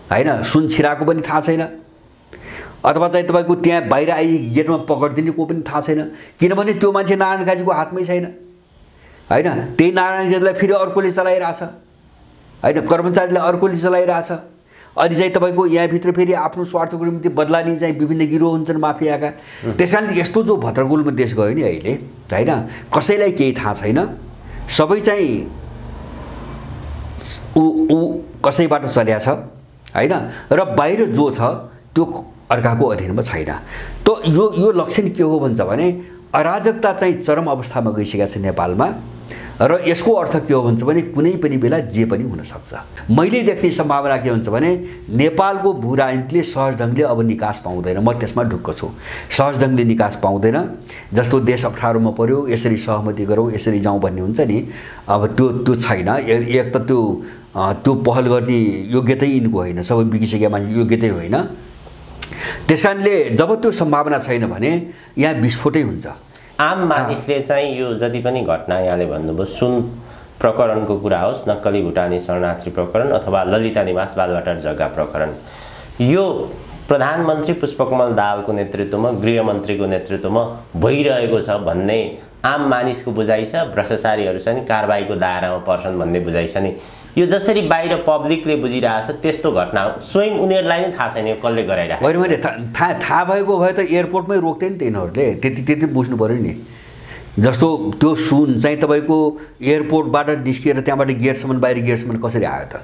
होइन, सुन छिराएको पनि थाहा छैन, अथवा चाहिँ तपाईँको त्यहाँ बाहिर आई गेटमा पकडिदिने को पनि थाहा छैन, किनभने त्यो मान्छे नारायण काजीको हातमै छैन होइन। त्यही नारायण काजीलाई फेरि अर्कोले चलाइरहेछ होइन, कर्मचारीलाई अर्कोले चलाइरहेछ। अनि चाहिँ तपाईँको यहाँभित्र फेरि आफ्नो स्वार्थको निम्ति बदला लिने चाहिँ विभिन्न गिरोह हुन्छन् माफियाका। त्यस कारण यस्तो जो भद्रगोलमा देश गयो नि अहिले होइन, कसैलाई केही थाहा छैन, सबै चाहिँ ऊ कसैबाट चल्या छ होइन, र बाहिर जो छ त्यो अर्काको अधीनमा छैन। त यो लक्षण के हो भन्छ भने अराजकता चाहिँ चरम अवस्थामा गइसकेको छ नेपालमा, र यसको अर्थ के हो भन्छ भने कुनै पनि बेला जे पनि हुनसक्छ। मैले देख्ने सम्भावना के हुन्छ भने नेपालको भू राजनीतिले सहज ढङ्गले अब निकास पाउँदैन, म त्यसमा ढुक्क छु। सहज ढङ्गले निकास पाउँदैन, जस्तो देश अप्ठ्यारोमा पर्यो यसरी सहमति गरौँ यसरी जाउँ भन्ने हुन्छ नि, अब त्यो छैन। एक त त्यो पहल गर्ने योग्यतै यिनको होइन, सबै बिगिसकेका मान्छे योग्यतै होइन। त्यस कारणले जब त्यो सम्भावना छैन भने यहाँ विस्फोटै हुन्छ। आम मानिसले चाहिँ यो जति पनि घटना यहाँले भन्नुभयो, सुन प्रकरणको कुरा होस्, नक्कली भुटानी शरणार्थी प्रकरण अथवा ललिता निवास बालवाटार जग्गा प्रकरण, यो प्रधानमन्त्री पुष्पकमल दाहालको नेतृत्वमा गृहमन्त्रीको नेतृत्वमा भइरहेको छ भन्ने आम मानिसको बुझाइ छ। भ्रष्टाचारीहरू चाहिँ कारबाहीको दायरामा पर्छन् भन्ने बुझाइ छ नि। यो जसरी बाहिर पब्लिकले बुझिरहेछ त्यस्तो घटना स्वयं उनीहरूलाई नै थाहा छैन कसले गराइरहेको। होइन, मैले थाहा भएको भए त एयरपोर्टमै रोक्थे नि त यिनीहरूले, त्यति बुझ्नु पऱ्यो नि। जस्तो त्यो सुन चाहिँ तपाईँको एयरपोर्टबाट निस्किएर त्यहाँबाट गेटसम्म बाहिर गेटसम्म कसरी आयो त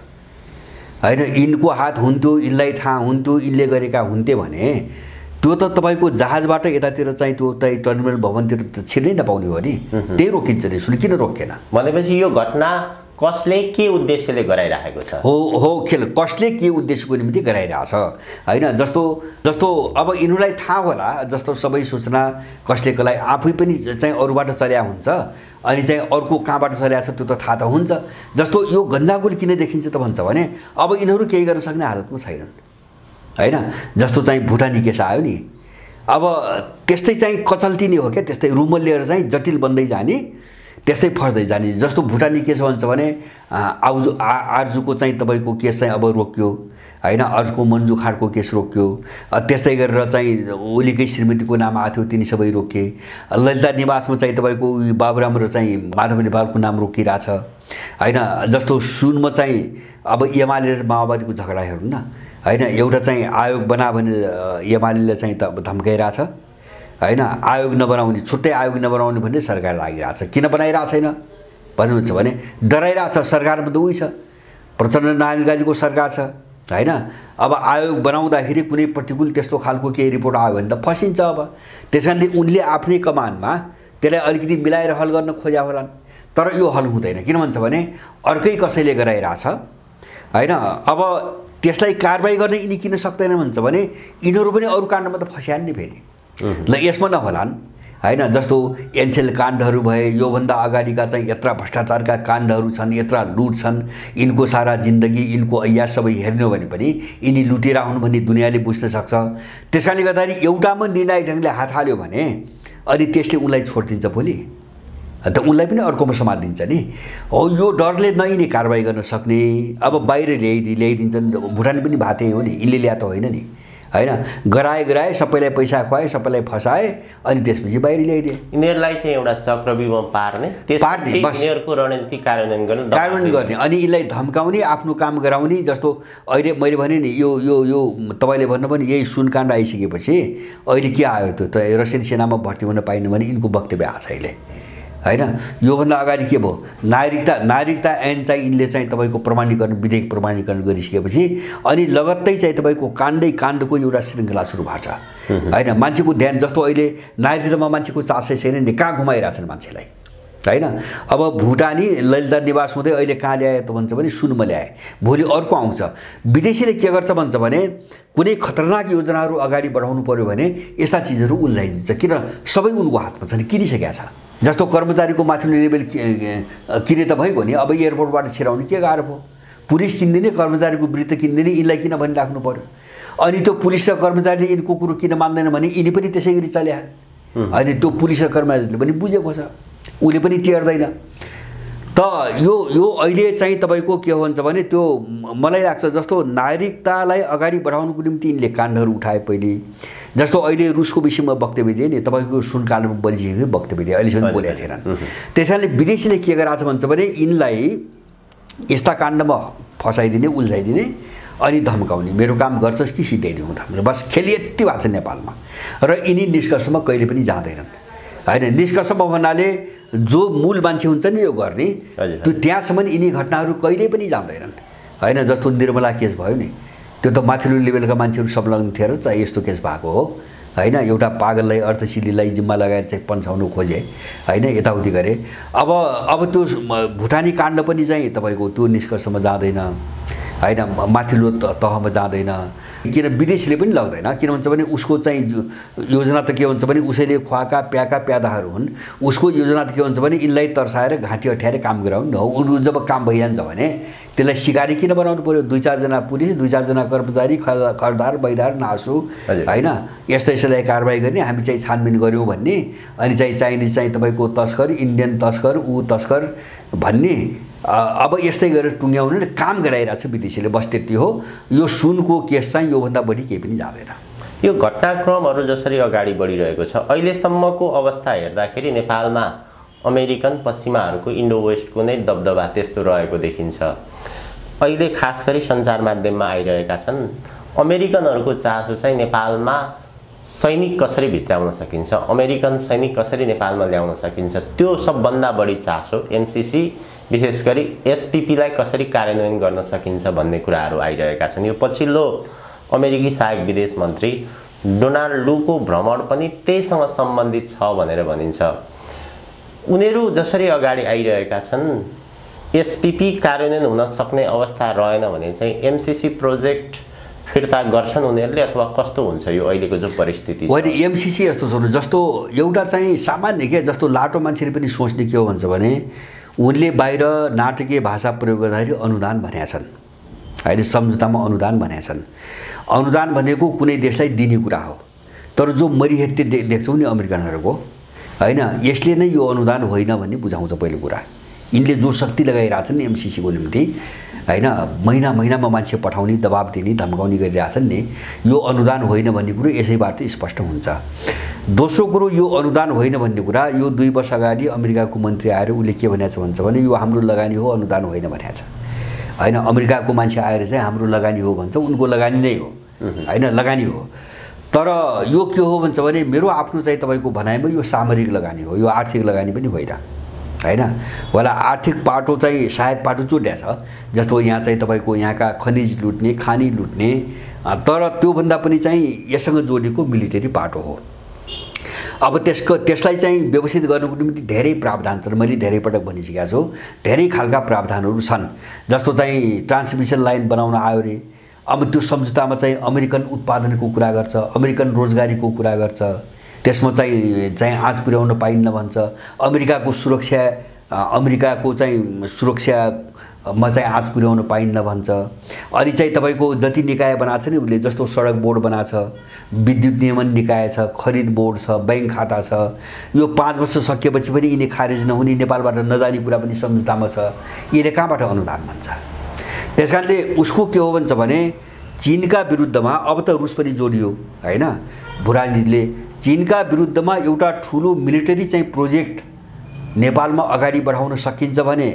होइन, यिनको हात हुन्थ्यो, यिनलाई थाहा हुन्थ्यो, यिनले गरेका हुन्थे भने त्यो त तपाईँको जहाजबाट यतातिर चाहिँ त्यो टर्मिनल भवनतिर त छिर्नै नपाउने हो नि, त्यही रोकिन्छ नि। सुन किन रोकेन भनेपछि यो घटना कसले के उद्देश्यले गराइरहेको छ? हो कसले के उद्देश्यको निम्ति गराइरहेछ होइन। जस्तो अब यिनीहरूलाई थाहा होला, जस्तो सबै सूचना कसले कसलाई आफै पनि चाहिँ अरूबाट चल्या हुन्छ, अनि चाहिँ अर्को कहाँबाट चल्या छ त्यो त थाहा त हुन्छ। जस्तो यो गन्जागुल किन देखिन्छ त भन्छ भने अब यिनीहरू केही गर्न सक्ने हालतमा छैनन् होइन। जस्तो चाहिँ भुटानी केस आयो नि, अब त्यस्तै चाहिँ कचल्टिने हो क्या, त्यस्तै रुमल लिएर चाहिँ जटिल बन्दै जाने, त्यस्तै फस्दै जाने। जस्तो भुटानी केस भन्छ भने आर्जुको चाहिँ तपाईँको केस चाहिँ अब रोक्यो होइन, अर्को मन्जु खाँडको केस रोक्यो, त्यस्तै गरेर चाहिँ ओलीकै श्रीमतीको नाम आएको थियो तिनी सबै रोके। ललिता निवासमा चाहिँ तपाईँको बाबुराम र चाहिँ माधव नेपालको नाम रोकिरहेछ होइन। जस्तो सुनमा चाहिँ अब एमाले र माओवादीको झगडा हेर्नु न होइन, एउटा चाहिँ आयोग बना भने एमाले चाहिँ धम्काइरहेछ होइन, आयोग नबनाउने, छुट्टै आयोग नबनाउने भन्ने सरकार लागिरहेछ। किन बनाइरहेको छैन भन्नुहुन्छ भने डराइरहेछ, सरकारमा त उही छ प्रचण्ड नारायण गाजीको सरकार छ हैन। अब आयोग बनाउँदाखेरि कुनै प्रतिकूल त्यस्तो खालको केही रिपोर्ट आयो भने त फसिन्छ। अब त्यसकारणले उनले आफ्नै कमानमा त्यसलाई अलिकति मिलाएर हल गर्न खोज्या होलान्, तर यो हल हुँदैन। किन भन्छ भने अर्कै कसैले गराइरहेछ हैन। अब त्यसलाई कारबाही गर्न यिनी किन सक्दैन भन्छ भने यिनीहरू पनि अरू काण्डमा त फस्यान् नि फेरि। ल यसमा नहोलान् हैन। जस्तो एनसेल काण्डहरू भए, योभन्दा अगाडिका चाहिँ यत्रा भ्रष्टाचारका काण्डहरू छन्, यत्रा लुट छन्, यिनको सारा जिन्दगी यिनको ऐयास सबै हेर्ने हो भने पनि यिनी लुटेरा हुन् भन्ने दुनियाँले बुझ्न सक्छ। त्यसकारणले गर्दाखेरि एउटामा निर्णायक ढङ्गले हात हाल्यो भने अनि त्यसले उनलाई छोडिदिन्छ भोलि, त उनलाई पनि अर्कोमा समातिदिन्छ नि। हो यो डरले न यिनी कारबाही गर्न सक्ने। अब बाहिर ल्याइदिन्छन्। भुटान पनि भाते हो नि, यिनले ल्या त होइन नि हैन। गराए सबैलाई पैसा खुवाए, सबैलाई फसाए, अनि त्यसपछि बाहिर ल्याइदिए। यिनीहरूलाई चाहिँ एउटा चक्रव्यूहमा पार्ने यिनीहरूको रणनीति कार्यान्वयन गर्ने अनि यिनलाई धम्काउने, आफ्नो काम गराउने। जस्तो अहिले मैले भने नि यो तपाईँले भन्नुभयो नि यही सुनकाण्ड आइसकेपछि अहिले के आयो त रसियन सेनामा भर्ती हुन पाइनु भने यिनको वक्तव्य आएको छ अहिले हैन। योभन्दा अगाडि के भयो, नागरिकता ऐन चाहिँ यिनले चाहिँ तपाईँको प्रमाणीकरण, विधेयक प्रमाणीकरण गरिसकेपछि अनि लगत्तै चाहिँ तपाईँको काण्डको एउटा श्रृङ्खला सुरु भएको छ हैन। मान्छेको ध्यान जस्तो अहिले नागरिकतामा मान्छेको चासै छैन नि, कहाँ घुमाइरहेछन् मान्छेलाई हैन। अब भुटानी ललिता निवास हुँदै अहिले कहाँ ल्याए त भन्छ भने सुनमा ल्याए, भोलि अर्को आउँछ। विदेशीले के गर्छ भन्छ भने कुनै खतरनाक योजनाहरू अगाडि बढाउनु पर्यो भने यस्ता चिजहरू उल्लाइदिन्छ। किन सबै उनको हातमा छ नि, किनिसकेका छ। जस्तो कर्मचारीको माथिल्लो लेभल किने त भइगयो नि, अब एयरपोर्टबाट छिराउने के गाह्रो भयो। पुलिस किन्दिने, कर्मचारीको वृत्त किन्दिने, यिनलाई किन भनिराख्नु पर्यो। अनि त्यो पुलिस र कर्मचारीले यिनको कुरो किन मान्दैन भने यिनी पनि त्यसै गरी चल्या। अनि त्यो पुलिस र कर्मचारीले पनि बुझेको छ, उसले पनि टेर्दैन। त यो अहिले चाहिँ तपाईँको के भन्छ भने त्यो मलाई लाग्छ जस्तो नागरिकतालाई अगाडि बढाउनुको निम्ति यिनले काण्डहरू उठाए पहिले। जस्तो अहिले रुसको विषयमा वक्तव्य दिए नि, तपाईँको सुन काण्डमा बलिसकेको वक्तव्य दिए, अहिलेसम्म बोलेका थिएनन्। त्यसैले विदेशीले के गराएको छ भन्छ भने यिनलाई यस्ता काण्डमा फसाइदिने, उल्झाइदिने अनि धम्काउने। मेरो काम गर्छस् कि सिद्ध्याइदिउँ त, बस खेली यति भएको छ नेपालमा। र यिनी निष्कर्षमा कहिले पनि जाँदैनन् हैन। निष्कर्षमा भन्नाले जो मूल मान्छे हुन्छ नि यो गर्ने, त्यो त्यहाँसम्म यिनी घटनाहरू कहिल्यै पनि जाँदैनन् हैन। जस्तो निर्मला केस भयो नि, त्यो त माथिल्लो लेभलका मान्छेहरू संलग्न थिएर चाहिँ यस्तो केस भएको हो हैन। एउटा पागललाई, अर्थशीलीलाई जिम्मा लगाएर चाहिँ पन्छाउनु खोजे हैन, यताउति गरे। अब त्यो भुटानी काण्ड पनि चाहिँ तपाईँको त्यो निष्कर्षमा जाँदैन हैन, माथिल्लो तहमा जाँदैन। किन विदेशीले पनि लग्दैन। किन भन्छ भने उसको चाहिँ योजना त के भन्छ भने उसैले खुवाएका प्यादाहरू हुन्। उसको योजना त के भन्छ भने यिनलाई तर्साएर घाँटी अठ्याएर काम गराउनु हो। जब काम भइहाल्छ भने त्यसलाई सिकारी किन बनाउनु पर्यो। 2-4 जना पुलिस, 2-4 जना कर्मचारी, खरदार बैदार नासु हैन, यस्तै कारबाही गर्ने, हामी चाहिँ छानबिन गऱ्यौँ भन्ने। अनि चाहिँ चाइनिज चाहिँ तपाईँको तस्कर, इन्डियन तस्कर, ऊ तस्कर भन्ने। अब यस्तै गरेर टुङ्ग्याउने काम गराइरहेछ विदेशीले, बस त्यति हो। यो सुनको केस चाहिँ योभन्दा बढी केही पनि जाँदैन। यो घटनाक्रमहरू जसरी अगाडि बढिरहेको छ अहिलेसम्मको अवस्था हेर्दाखेरि नेपालमा अमेरिकन पश्चिमाहरूको इन्डो वेस्टको नै दबदबा त्यस्तो रहेको देखिन्छ। अहिले खास गरी सञ्चार माध्यममा आइरहेका छन् अमेरिकनहरूको चासो चाहिँ नेपालमा सैनिक कसरी भित्राउन सकिन्छ, अमेरिकन सैनिक कसरी नेपालमा ल्याउन सकिन्छ, त्यो सबभन्दा बढी चासो एमसीसी विशेष गरी एसपीपीलाई कसरी कार्यान्वयन गर्न सकिन्छ भन्ने कुराहरू आइरहेका छन्। यो पछिल्लो अमेरिकी सहायक विदेश मन्त्री डोनाल्ड लूको भ्रमण पनि त्यहीसँग सम्बन्धित छ भनेर भनिन्छ। उनीहरू जसरी अगाडि आइरहेका छन् एसपीपी कार्यान्वयन हुन सक्ने अवस्था रहेन भने चाहिँ एमसीसी प्रोजेक्ट फिर्ता गर्छन् उनीहरूले अथवा कस्तो हुन्छ यो अहिलेको जो परिस्थिति छ। होइन, एमसीसी यस्तो छ जस्तो एउटा चाहिँ सामान्य के जस्तो लाटो मान्छेले पनि सोच्ने के हो भन्छ भने उनले बाहिर नाटकीय भाषा प्रयोग गर्दाखेरि अनुदान भनेका छन् होइन, सम्झौतामा अनुदान भनेका छन्। अनुदान भनेको कुनै देशलाई दिने कुरा हो, तर जो मरिहत्ते देख्छौँ नि अमेरिकनहरूको होइन, यसले नै यो अनुदान होइन भन्ने बुझाउँछ पहिलो कुरा। यिनले जो शक्ति लगाइरहेछन् नि एमसीसीको निम्ति होइन, महिनामा मान्छे पठाउने, दबाब दिने, धम्काउने गरिरहेछन् नि, यो अनुदान होइन भन्ने कुरो यसैबाट स्पष्ट हुन्छ। दोस्रो कुरो यो अनुदान होइन भन्ने कुरा यो 2 वर्ष अगाडि अमेरिकाको मन्त्री आएर उसले के भनेको छ भन्छ भने यो हाम्रो लगानी हो, अनुदान होइन भनेको छ होइन। अमेरिकाको मान्छे आएर चाहिँ हाम्रो लगानी हो भन्छ, उनको लगानी नै हो होइन, लगानी हो। तर यो के हो भन्छ भने मेरो आफ्नो चाहिँ तपाईँको भनाइमा यो सामरिक लगानी हो, यो आर्थिक लगानी पनि होइन हैन। होला आर्थिक पाटो चाहिँ सहायक पाटो जोड्या छ, जस्तो यहाँ चाहिँ तपाईँको यहाँका खनिज लुट्ने, खानी लुट्ने, तर त्योभन्दा पनि चाहिँ यससँग जोडिएको मिलिटरी पाटो हो। अब त्यसलाई चाहिँ व्यवस्थित गर्नुको निम्ति धेरै प्रावधान छन्। मैले धेरै पटक भनिसकेको छु, धेरै खालका प्रावधानहरू छन्। जस्तो चाहिँ ट्रान्समिसन लाइन बनाउन आयो रे, अब त्यो सम्झौतामा चाहिँ अमेरिकन उत्पादनको कुरा गर्छ, अमेरिकन रोजगारीको कुरा गर्छ, त्यसमा चाहिँ आँच पुर्याउन पाइन्न भन्छ। अमेरिकाको सुरक्षामा चाहिँ आँच पुर्याउन पाइन्न भन्छ। अनि चाहिँ तपाईँको जति निकाय बनाएको छ नि उसले, जस्तो सडक बोर्ड बनाएको छ, विद्युत नियमन निकाय छ, खरिद बोर्ड छ, ब्याङ्क खाता छ, यो 5 वर्ष सकिएपछि पनि यिनी खारेज नहुने, नेपालबाट नजाने कुरा पनि सम्झौतामा छ। यसले कहाँबाट अनुदान भन्छ? त्यस कारणले उसको के हो भन्छ भने चीनका विरुद्धमा अब त रुस पनि जोडियो हैन। भुरानीले चीनका विरुद्धमा एउटा ठुलो मिलिटरी चाहिँ प्रोजेक्ट नेपालमा अगाडि बढाउन सकिन्छ भने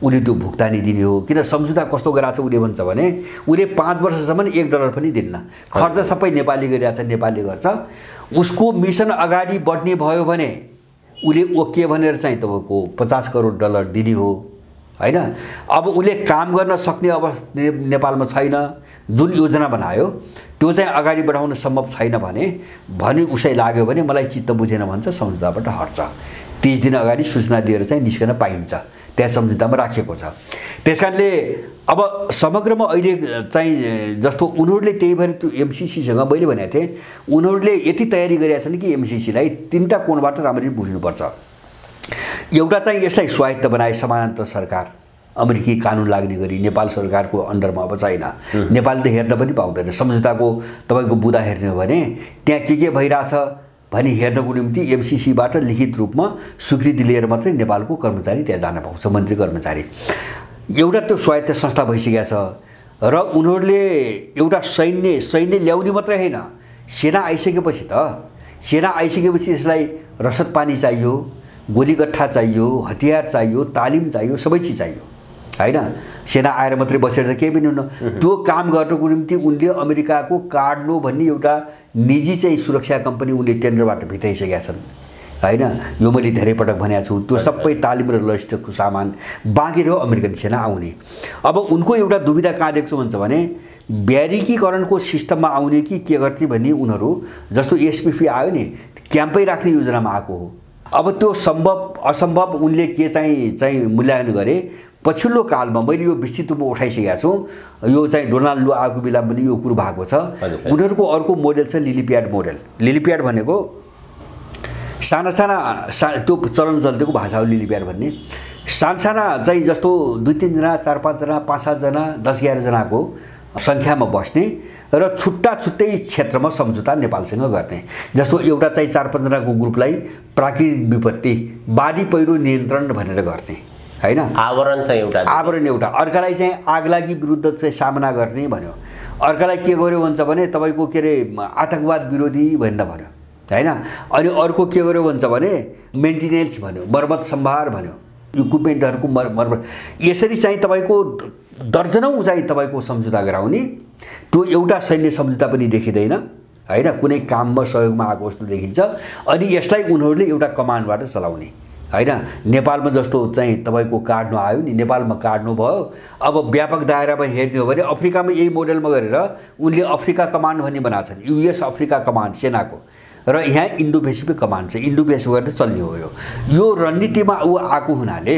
उसले त्यो भुक्तानी दिने हो। किन सम्झौता कस्तो गराएको छ उसले भन्छ भने उसले 5 वर्षसम्म $1 पनि दिन्न, खर्च सबै नेपालले गरिरहेछ, नेपालले गर्छ। उसको मिसन अगाडि बढ्ने भयो भने उसले ओके भनेर चाहिँ तपाईँको $50 करोड दिने हो हैन। अब उसले काम गर्न सक्ने अवस्था नेपालमा छैन, जुन योजना बनायो त्यो चाहिँ अगाडि बढाउन सम्भव छैन भने उसै लाग्यो भने मलाई चित्त बुझेन भन्छ, सम्झौताबाट हट्छ। 30 दिन अगाडि सूचना दिएर चाहिँ निस्कन पाइन्छ, त्यहाँ सम्झौतामा राखेको छ। त्यसकारणले अब समग्रमा अहिले चाहिँ जस्तो उनीहरूले त्यही भएर त्यो एमसीसीसँग मैले भनेको थिएँ, उनीहरूले यति तयारी गरेका छन् कि एमसीसीलाई 3टा कोणबाट राम्ररी बुझ्नुपर्छ। एउटा चाहिँ यसलाई स्वायत्त बनाए समानान्तर सरकार, अमेरिकी कानुन लाग्ने गरी नेपाल सरकारको अन्डरमा अब छैन। नेपाल त हेर्न पनि पाउँदैन। सम्झौताको तपाईँको बुदा हेर्ने हो भने त्यहाँ के भइरहेछ भनी हेर्नको निम्ति एमसीसीबाट लिखित रूपमा स्वीकृति लिएर मात्रै नेपालको कर्मचारी त्यहाँ जान पाउँछ, मन्त्री कर्मचारी। एउटा त्यो स्वायत्त संस्था भइसकेको छ र उनीहरूले एउटा सैन्य ल्याउने मात्रै होइन, सेना आइसकेपछि त्यसलाई रसद पानी चाहियो, गोलीगट्ठा चाहियो, हतियार चाहियो, तालिम चाहियो, सबै चिज चाहियो हैन। सेना आएर मात्रै बसेर त केही पनि हुन्न। त्यो काम गर्नको निम्ति उनले अमेरिकाको कार्डनो भन्ने एउटा निजी चाहिँ सुरक्षा कम्पनी उनले टेन्डरबाट भित्राइसकेका छन् हैन। यो मैले धेरै पटक भनेको छु। त्यो सबै तालिम र लजिस्टिकको सामान बाँकी रह्यो अमेरिकन सेना आउने। अब उनको एउटा दुविधा कहाँ देख्छु भन्छ भने ब्यारिकीकरणको सिस्टममा आउने कि के गर्ने भन्ने उनीहरू, जस्तो एसपीपी आयो नि, क्याम्पै राख्ने योजनामा आएको हो। अब त्यो सम्भव असम्भव उनले के चाहिँ मूल्याङ्कन गरे। पछिल्लो कालमा मैले यो विस्तृत रूपमा उठाइसकेको छु, यो चाहिँ डोनाल्ड लु आएको बेला पनि यो कुरो भएको छ। उनीहरूको अर्को मोडेल छ लिलीप्याड मोडेल। लिलीप्याड भनेको साना त्यो चलन चल्तीको भाषा हो लिलीप्याड भन्ने। साना चाहिँ जस्तो 2-3 जना, 4-5 जना, 5-7 जना, 10-11 जनाको सङ्ख्यामा बस्ने र छुट्टै क्षेत्रमा सम्झौता नेपालसँग गर्ने। जस्तो एउटा चाहिँ 4-5 जनाको ग्रुपलाई प्राकृतिक विपत्ति, बाढी पहिरो नियन्त्रण भनेर गर्ने हैन, आवरण एउटा। अर्कालाई चाहिँ आगलागी विरुद्ध चाहिँ सामना गर्ने भन्यो। अर्कालाई के गर्यो भन्छ भने तपाईँको के अरे आतंकवाद विरोधी भनेर भन्यो हैन। अनि अर्को के गर्यो भन्छ भने मेन्टेनेन्स भन्यो, मर्मत सम्भार भन्यो, इक्विपमेन्टहरूको मर्मत। यसरी चाहिँ तपाईँको दर्जनौँ चाहिँ तपाईँको सम्झौता गराउने। त्यो एउटा सैन्य सम्झौता पनि देखिँदैन हैन, कुनै काममा सहयोगमा आएको जस्तो देखिन्छ। अनि यसलाई उनीहरूले एउटा कमान्डबाट चलाउने हैन। नेपालमा जस्तो चाहिँ तपाईँको कार्डनो आयो नि, नेपालमा कार्डनो भयो। अब व्यापक दायरामा हेर्ने हो भने अफ्रिकामा यही मोडेलमा गरेर उनले अफ्रिका कमान्ड भन्ने बनाएको छन्, युएस अफ्रिका कमान्ड सेनाको, र यहाँ इन्डो पेसिफिक कमान्ड छ। इन्डो पेसिफिक गरेर चल्ने हो यो रणनीतिमा ऊ आएको हुनाले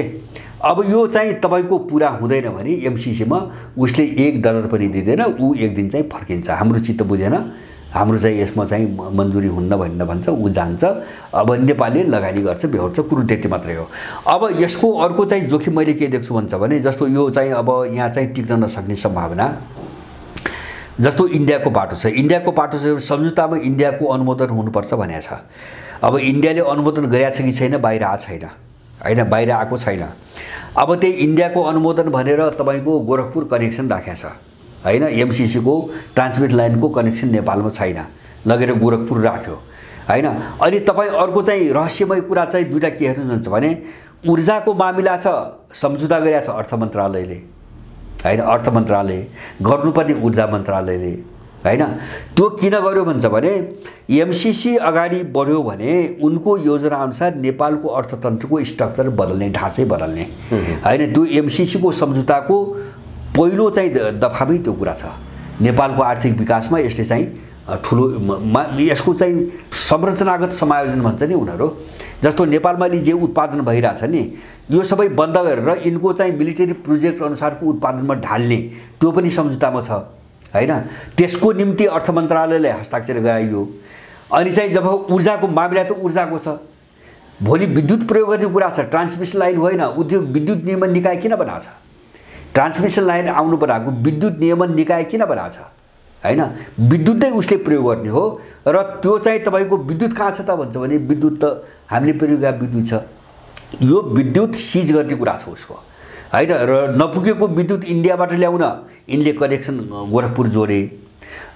अब यो चाहिँ तपाईँको पुरा हुँदैन भने एमसीसीमा उसले $1 पनि दिँदैन, ऊ एक दिन चाहिँ फर्किन्छ। हाम्रो चित्त बुझेन, हाम्रो चाहिँ यसमा चाहिँ मन्जुरी हुन्न भनेर भन्छ, ऊ जान्छ। अब नेपालले लगानी गर्छ, बेहोर्छ, कुरो त्यति मात्रै हो। अब यसको अर्को चाहिँ जोखिम मैले के देख्छु भन्छ भने जस्तो यो चाहिँ अब यहाँ चाहिँ टिक्न नसक्ने सम्भावना, जस्तो इन्डियाको बाटो छ। इन्डियाको बाटो चाहिँ सम्झौतामा इन्डियाको अनुमोदन हुनुपर्छ भनेको छ। अब इन्डियाले अनुमोदन गरेको छ कि छैन बाहिर आएको छैन हैन, बाहिर आएको छैन। अब त्यही इन्डियाको अनुमोदन भनेर तपाईँको गोरखपुर कनेक्सन राखेको छ हैन, एमसीसीको ट्रान्समिट लाइनको कनेक्सन नेपालमा छैन, लगेर गोरखपुर राख्यो हैन। अनि तपाईँ अर्को चाहिँ रहस्यमय कुरा चाहिँ दुईटा के हेर्नुहुन्छ भने ऊर्जाको मामिला छ, सम्झौता गरेको छ अर्थ मन्त्रालयले हैन, अर्थ मन्त्रालय गर्नुपर्ने ऊर्जा मन्त्रालयले हैन। त्यो किन गर्यो भन्छ भने एमसीसी अगाडि बढ्यो भने उनको योजना अनुसार नेपालको अर्थतन्त्रको स्ट्रक्चर बदल्ने, ढाँचै बदल्ने हैन। त्यो एमसीसी को सम्झौताको पहिलो चाहिँ दफामै त्यो कुरा छ। नेपालको आर्थिक विकासमा यसले चाहिँ ठुलो यसको चाहिँ संरचनागत समायोजन भन्छ नि उनीहरू। जस्तो नेपालमा जे उत्पादन भइरहेछ नि यो सबै बन्द गरेर यिनको चाहिँ मिलिटरी प्रोजेक्ट अनुसारको उत्पादनमा ढाल्ने त्यो पनि सम्झौतामा छ हैन। त्यसको निम्ति अर्थ मन्त्रालयले हस्ताक्षर गराइयो। अनि चाहिँ जब ऊर्जाको मामिला त ऊर्जाको छ, भोलि विद्युत प्रयोग गर्ने कुरा छ, ट्रान्समिसन लाइन होइन, उद्योग विद्युत नियमन निकाय किन बनाएको छ? ट्रान्समिसन लाइन आउनु बनाएको विद्युत नियमन निकाय किन बनाएको छ हैन? विद्युत नै उसले प्रयोग गर्ने हो। र त्यो चाहिँ तपाईको विद्युत कहाँ छ त भन्छ भने विद्युत त हामीले प्रयोग गरेको विद्युत छ, यो विद्युत सिज गर्ने कुरा छ उसको हैन। र नपुगेको विद्युत इन्डियाबाट ल्याउन यिनले कनेक्सन गोरखपुर जोडे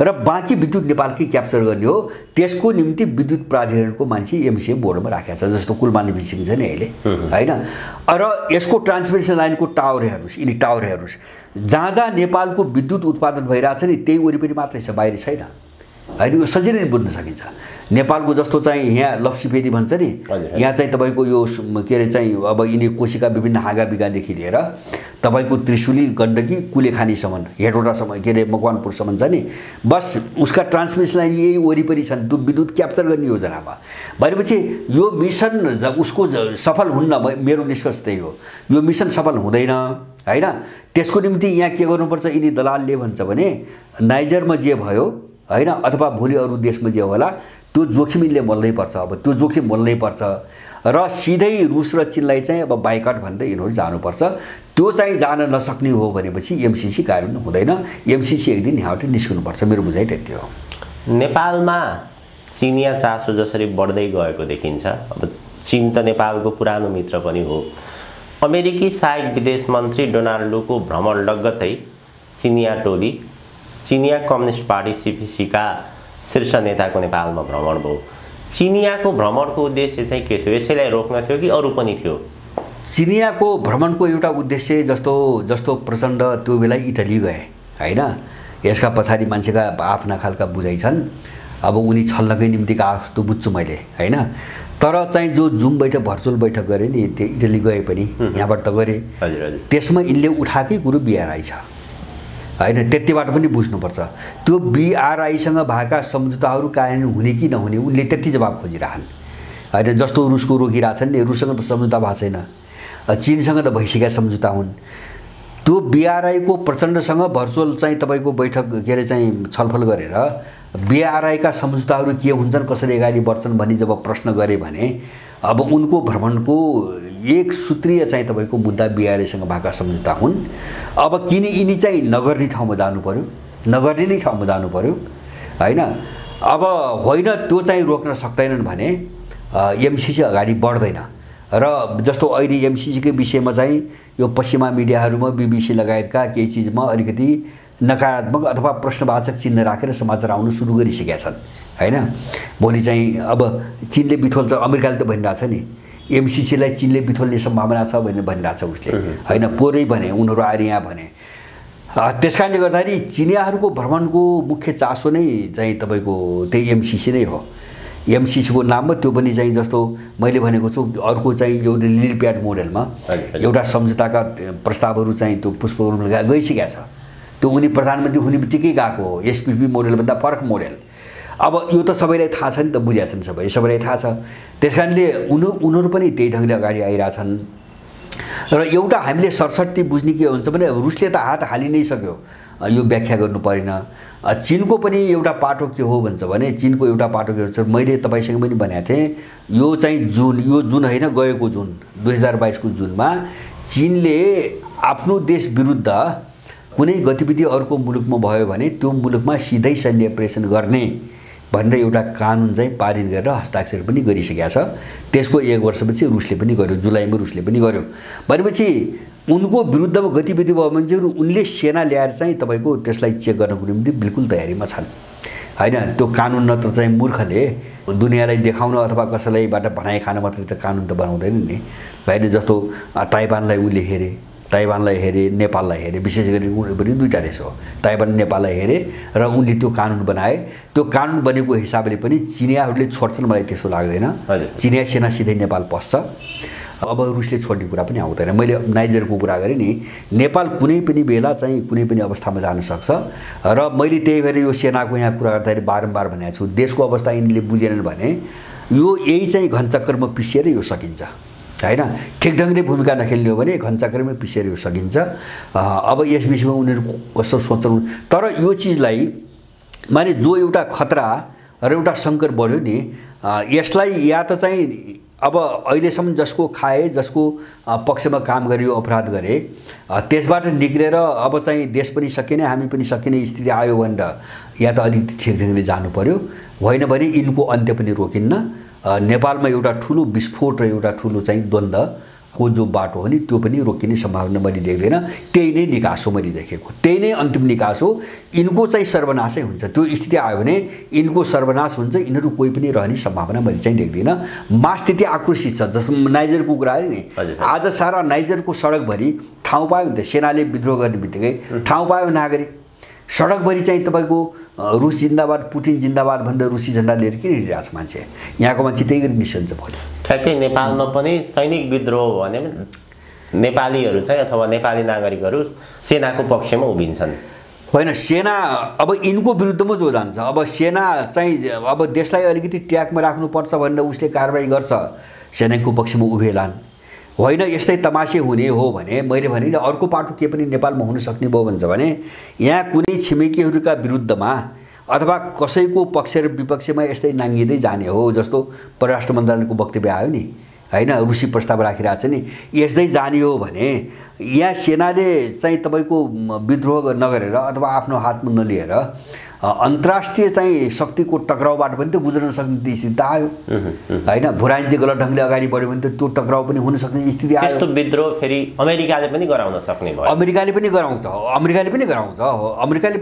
र बाँकी विद्युत नेपालकै क्याप्चर गर्ने हो। त्यसको निम्ति विद्युत प्राधिकरणको मान्छे एमसीए बोर्डमा राखेको छ, जस्तो कुलमानी बिसिङ छ नि अहिले हैन। र यसको ट्रान्समिसन लाइनको टावर हेर्नुस्, यिनी टावर हेर्नुस्, जहाँ जहाँ नेपालको विद्युत उत्पादन भइरहेछ नि त्यही वरिपरि मात्रै छ, बाहिर छैन हैन। यो सजिलै बुझ्न सकिन्छ। नेपालको जस्तो चाहिँ यहाँ लप्सीफेदी भन्छ नि, यहाँ चाहिँ तपाईको यो के अरे चाहिँ अब यिनी कोशीका विभिन्न हाँगा बिगादेखि लिएर तपाईको त्रिशुली गण्डकी कुलेखानीसम्म हेटौडासम्म के अरे मकवानपुरसम्म छ नि, बस उसका ट्रान्समिसन लाइन यही वरिपरि छन् त्यो विद्युत क्याप्चर गर्ने योजनामा। भनेपछि यो मिसन उसको सफल हुन्न, मेरो निष्कर्ष त्यही हो। यो मिसन सफल हुँदैन हैन। त्यसको निम्ति यहाँ के गर्नुपर्छ, यिनी दलालले भन्छ भने नाइजरमा जे भयो हैन अथवा भोलि अरू देशमा जे होला त्यो जोखिम यिनले मोल्नै पर्छ। अब त्यो जोखिम मोल्नै पर्छ र सिधै रुस र चीनलाई चाहिँ अब बाइकट भनेर यिनीहरू जानुपर्छ। त्यो चाहिँ जान नसक्ने हो भनेपछि एमसीसी कार्यान्वयन हुँदैन। एमसीसी एक दिन यहाँबाट निस्किनुपर्छ, मेरो बुझाइ त्यति हो। नेपालमा चिनिया चासो जसरी बढ्दै गएको देखिन्छ, अब चीन त नेपालको पुरानो मित्र पनि हो। अमेरिकी सहायक विदेश मन्त्री डोनाल्डोको भ्रमण लगत्तै चिनिया टोली चिनिया कम्युनिस्ट पार्टी सीपीसीका शीर्ष नेताको नेपालमा भ्रमण भयो। चिनियाको भ्रमणको उद्देश्य चाहिँ के थियो? यसैलाई रोक्न थियो कि अरू पनि थियो? चिनियाको भ्रमणको एउटा उद्देश्य जस्तो प्रचण्ड त्यो बेला इटली गए हैन, यसका पछाडि मान्छेका आफ्ना खालका बुझाइ छन्। अब उनी छल्नकै निम्ति गएको जस्तो बुझ्छु मैले हैन। तर चाहिँ जो जुम बैठक भर्चुअल बैठक गरे नि त्यो इटली गए पनि यहाँबाट त गरे, त्यसमा यिनले उठाएकै कुरो बिआरआई छ हैन। त्यतिबाट पनि बुझ्नुपर्छ त्यो बिआरआईसँग भएका सम्झौताहरू कार्यान्वयन हुने कि नहुने उनले त्यति जवाब खोजिरहन् हैन। जस्तो रुसको रोकिरहेछन् नि, रुससँग त सम्झौता भएको छैन, चीनसँग त भइसकेका सम्झौता हुन्। त्यो बिआरआईको प्रचण्डसँग भर्चुअल चाहिँ तपाईको बैठक के अरे चाहिँ छलफल गरेर बिआरआईका सम्झौताहरू के हुन्छन्, कसरी अगाडि बढ्छन् भन्ने जब प्रश्न गरे भने अब उनको भ्रमणको एक सूत्रीय चाहिँ तपाईको मुद्दा बिआरआईसँग भएका सम्झौता हुन्। अब किन यिनी चाहिँ नगर्ने ठाउँमा जानु पर्यो, नगर्ने नै ठाउँमा जानु पर्यो हैन। अब होइन त्यो चाहिँ रोक्न सक्दैनन् भने एमसीसी अगाडि बढ्दैन। र जस्तो अहिले एमसीसीकै विषयमा चाहिँ यो पश्चिमा मिडियाहरूमा बीबीसी लगायतका केही चिजमा अलिकति नकारात्मक अथवा प्रश्नवाचक चिन्ह राखेर समाचार आउन सुरु गरिसकेका छन् हैन। भोलि चाहिँ अब चीनले बिथोल्छ, अमेरिकाले त भनिरहेछ नि एमसीसीलाई चीनले बिथोल्ने सम्भावना छ भनेर भनिरहेछ उसले हैन। पोरै भने उनीहरू आएर यहाँ भने। त्यसकारणले गर्दाखेरि चिनियाहरूको भ्रमणको मुख्य चासो नै चाहिँ तपाईको त्यही एमसीसी नै हो। एमसीसीको नाममा त्यो पनि चाहिँ जस्तो मैले भनेको छु अर्को चाहिँ एउटा लिली प्याड मोडेलमा एउटा सम्झौताका प्रस्तावहरू चाहिँ त्यो पुष्पकमल गइसकेका छ। त्यो उनी प्रधानमन्त्री हुने बित्तिकै गएको हो, एसपीपी मोडेलभन्दा फरक मोडेल। अब यो त सबैलाई थाहा छ नि त, बुझेका छन् सबैलाई थाहा छ। त्यसकारणले उनीहरू पनि त्यही ढङ्गले अगाडि आइरहेछन्। र एउटा हामीले सरसर्ती बुझ्ने के हुन्छ भने रुसले त हात हालि नै सक्यो, यो व्याख्या गर्नु परेन। चीनको पनि एउटा पाटो के हो भन्छ भने चीनको एउटा पाटो के हुन्छ, मैले तपाईसँग पनि भनेको थिएँ यो चाहिँ यो जुन होइन गएको जुन 2022 को जुनमा चीनले आफ्नो देश विरुद्ध कुनै गतिविधि अर्को मुलुकमा भयो भने त्यो मुलुकमा सिधै सैन्य अपरेसन गर्ने भनेर एउटा कानुन चाहिँ पारित गरेर हस्ताक्षर पनि गरिसकेका छ। त्यसको 1 वर्षपछि रुसले पनि गर्यो, जुलाईमा रुसले पनि गर्यो। भनेपछि उनको विरुद्धमा गतिविधि भयो भने चाहिँ उनले सेना ल्याएर चाहिँ तपाईको त्यसलाई चेक गर्नको निम्ति बिल्कुल तयारीमा छन् हैन। त्यो कानुन नत्र चाहिँ मूर्खले दुनियाँलाई देखाउन अथवा कसैलाईबाट भनाइ खान मात्रै त कानुन त बनाउँदैन नि हैन। जस्तो ताइवानलाई उले हेरे ताइवानलाई हेरे, नेपाललाई हेरे, विशेष गरी उनीहरू पनि दुईटा देश हो। ताइवान नेपाललाई हेरे र उनले त्यो कानुन बनाए। त्यो कानुन बनेको हिसाबले पनि चिनियाहरूले छोड्छन् मलाई त्यस्तो लाग्दैन। चिनिया सेना सिधै नेपाल पस्छ। अब रुसले छोड्ने कुरा पनि आउँदैन। मैले नाइजरको कुरा गरेँ नि, नेपाल कुनै पनि बेला चाहिँ कुनै पनि अवस्थामा जान सक्छ र मैले त्यही भएर यो सेनाको यहाँ कुरा गर्दाखेरि बारम्बार भनेको छु, देशको अवस्था यिनले बुझेनन् भने यो यही चाहिँ घनचक्करमा पिसिएर यो सकिन्छ हैन। ठिक ढङ्गले भूमिका नखेल्ने हो भने घनचक्करमै पिसेर यो सकिन्छ। अब यस विषयमा उनीहरू कसो सोच्छन्, तर यो चिजलाई माने जो एउटा खतरा र एउटा सङ्कट बढ्यो नि, यसलाई या त चाहिँ अब अहिलेसम्म जसको खाए, जसको पक्षमा काम गरे, यो अपराध गरे, त्यसबाट निक्लेर अब चाहिँ देश पनि सकिने, हामी पनि सकिने स्थिति आयो भने या त अलिकति ठिक ढङ्गले जानु पर्यो, होइन भने यिनको अन्त्य पनि रोकिन्न। नेपालमा एउटा ठुलो विस्फोट र एउटा ठुलो चाहिँ द्वन्द्वको जो बाटो हो नि त्यो पनि रोकिने सम्भावना मैले देख्दैन। त्यही नै निकास हो, मैले देखेको त्यही नै अन्तिम निकास हो। यिनको चाहिँ सर्वनाशै हुन्छ। त्यो स्थिति आयो भने यिनको सर्वनाश हुन्छ, यिनीहरू कोही पनि रहने सम्भावना मैले चाहिँ देख्दिनँ। मास त्यति आक्रोशित छ। जस्तो नाइजरको कुरा अरे नि, आज सारा नाइजरको सडकभरि ठाउँ पायो भने त सेनाले विद्रोह गर्ने बित्तिकै ठाउँ पायो नागरिक सडकभरि चाहिँ तपाईँको रुस जिन्दाबाद, पुटिन जिन्दाबाद भनेर रुसी झन्डा लिएर किन हिँडिरहेको छ मान्छे? यहाँको मान्छे त्यही गरी निस्कन्छ भोलि। ठ्याक्कै नेपालमा पनि सैनिक विद्रोह भने नेपालीहरू चाहिँ अथवा नेपाली नागरिकहरू सेनाको पक्षमा उभिन्छन्। होइन, सेना अब यिनको विरुद्धमा जो जान्छ, अब सेना चाहिँ अब देशलाई अलिकति ट्र्याकमा राख्नुपर्छ भनेर उसले कारबाही गर्छ, सेनाको पक्षमा उभिएलान्। होइन, यस्तै तमासे हुने हो भने मैले भने नि अर्को पाटो के पनि नेपालमा हुन सक्ने भयो भन्छ भने यहाँ कुनै छिमेकीहरूका विरुद्धमा अथवा कसैको पक्ष र विपक्षमा यस्तै नाङ्गिँदै जाने हो। जस्तो परराष्ट्र मन्त्रालयको वक्तव्य आयो नि हैन, रुसी प्रस्ताव राखिरहेको छ नि, यस्तै जाने हो भने यहाँ सेनाले चाहिँ तपाईँको विद्रोह नगरेर अथवा आफ्नो हातमा नलिएर अन्तर्राष्ट्रिय चाहिँ शक्तिको टक्राउबाट पनि त गुज्रन सक्ने स्थिति आयो हैन। भूराजनीति गलत ढङ्गले अगाडि बढ्यो भने त त्यो टक्राउ पनि हुन सक्ने स्थिति आयो। त्यस्तो विद्रोह फेरि अमेरिकाले पनि गराउन सक्ने भयो। अमेरिकाले पनि गराउँछ, अमेरिकाले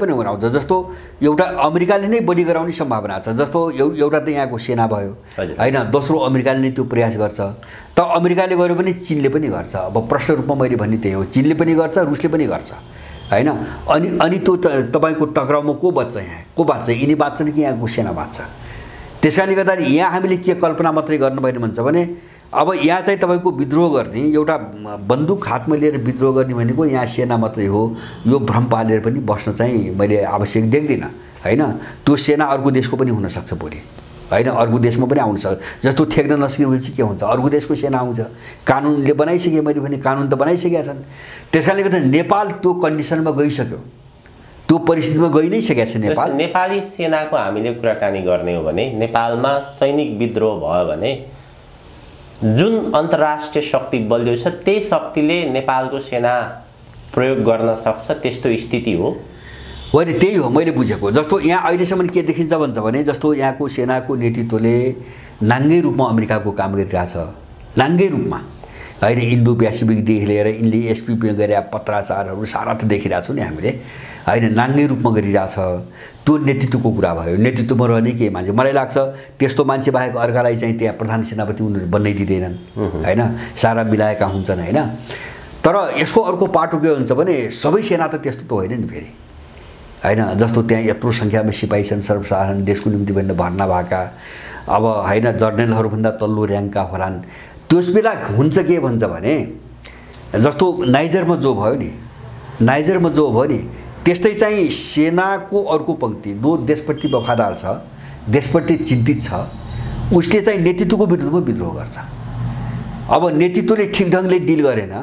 पनि गराउँछ। जस्तो एउटा अमेरिकाले नै बढी गराउने सम्भावना छ। जस्तो एउटा त यहाँको सेना भयो हैन, दोस्रो अमेरिकाले नै त्यो प्रयास गर्छ। त अमेरिकाले गर्यो भने चीनले पनि गर्छ। अब प्रश्न रूपमा मैले भन्ने त्यही हो, चीनले पनि गर्छ, रुसले पनि गर्छ हैन। अनि त्यो तपाईँको टक्राउमा को बच्छ? यहाँ को बाँच्छ? यिनी बाँच्छन् कि यहाँको सेना बाँच्छ? त्यस कारणले गर्दाखेरि यहाँ हामीले के कल्पना मात्रै गर्नुभएन भन्छ भने अब यहाँ चाहिँ तपाईँको विद्रोह गर्ने, एउटा बन्दुक हातमा लिएर विद्रोह गर्ने भनेको यहाँ सेना मात्रै हो, यो भ्रम पालेर पनि बस्न चाहिँ मैले आवश्यक देख्दिनँ हैन। त्यो सेना अर्को देशको पनि हुनसक्छ भोलि हैन, अर्को देशमा पनि आउन सक्छ। जस्तो ठेक्न नसकेपछि के हुन्छ, अर्को देशको सेना आउँछ। कानुनले बनाइसके, मैले भने कानुन त बनाइसकेका छन्। त्यस कारणले गर्दा नेपाल त्यो कन्डिसनमा गइसक्यो, त्यो परिस्थितिमा गइ नै सकेको छ नेपाल। नेपाली सेनाको हामीले कुराकानी गर्ने हो भने नेपालमा सैनिक विद्रोह भयो भने जुन अन्तर्राष्ट्रिय शक्ति बलियो छ त्यही शक्तिले नेपालको सेना प्रयोग गर्न सक्छ, त्यस्तो स्थिति हो। होइन, त्यही हो मैले बुझेको। जस्तो यहाँ अहिलेसम्म के देखिन्छ भन्छ भने जस्तो यहाँको सेनाको नेतृत्वले नाङ्गै रूपमा अमेरिकाको काम गरिरहेछ, नाङ्गै रूपमा होइन। इन्डो पेसिफिकदेखि लिएर यिनले एसपिपी गरे पत्राचारहरू सारा त देखिरहेको छौँ नि हामीले होइन, नाङ्गै रूपमा गरिरहेछ। त्यो नेतृत्वको कुरा भयो। नेतृत्वमा रहने के मान्छे, मलाई लाग्छ त्यस्तो मान्छे बाहेक अर्कालाई चाहिँ त्यहाँ प्रधान सेनापति उनीहरू बन्नै दिँदैनन् होइन, सारा मिलाएका हुन्छन् होइन। तर यसको अर्को पाटो के हुन्छ भने सबै सेना त त्यस्तो त होइन नि फेरि हैन। जस्तो त्यहाँ यत्रो सङ्ख्यामा सिपाही छन्, सर्वसाधारण देशको निम्ति भनेर भर्ना भएका, अब होइन जर्नलहरूभन्दा तल्लो र्याङ्कका होलान्। त्यस बेला हुन्छ के भन्छ भने जस्तो नाइजरमा जो भयो नि त्यस्तै चाहिँ सेनाको अर्को पङ्क्ति जो देशप्रति वफादार छ, देशप्रति चिन्तित छ, उसले चाहिँ नेतृत्वको विरुद्धमा विद्रोह गर्छ। अब नेतृत्वले ठिक ढङ्गले डिल गरेन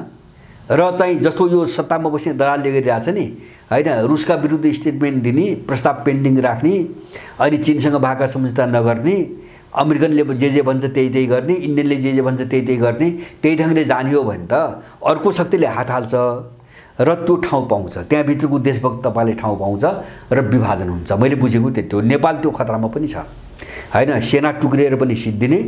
र चाहिँ जस्तो यो सत्तामा बस्ने दलालले गरिरहेछ नि हैन, रुसका विरुद्ध स्टेटमेन्ट दिने, प्रस्ताव पेन्डिङ राख्ने, अनि चीनसँग भएका सम्झौता नगर्ने, अमेरिकनले जे भन्छ त्यही गर्ने, इन्डियनले जे भन्छ त्यही गर्ने, त्यही ढङ्गले जाने हो भने त अर्को शक्तिले हात हाल्छ र त्यो ठाउँ पाउँछ, त्यहाँभित्रको देशभक्त तपाईँले ठाउँ पाउँछ र विभाजन हुन्छ। मैले बुझेको त्यति हो। नेपाल त्यो खतरामा पनि छ हैन, सेना टुक्रिएर पनि सिद्धिने,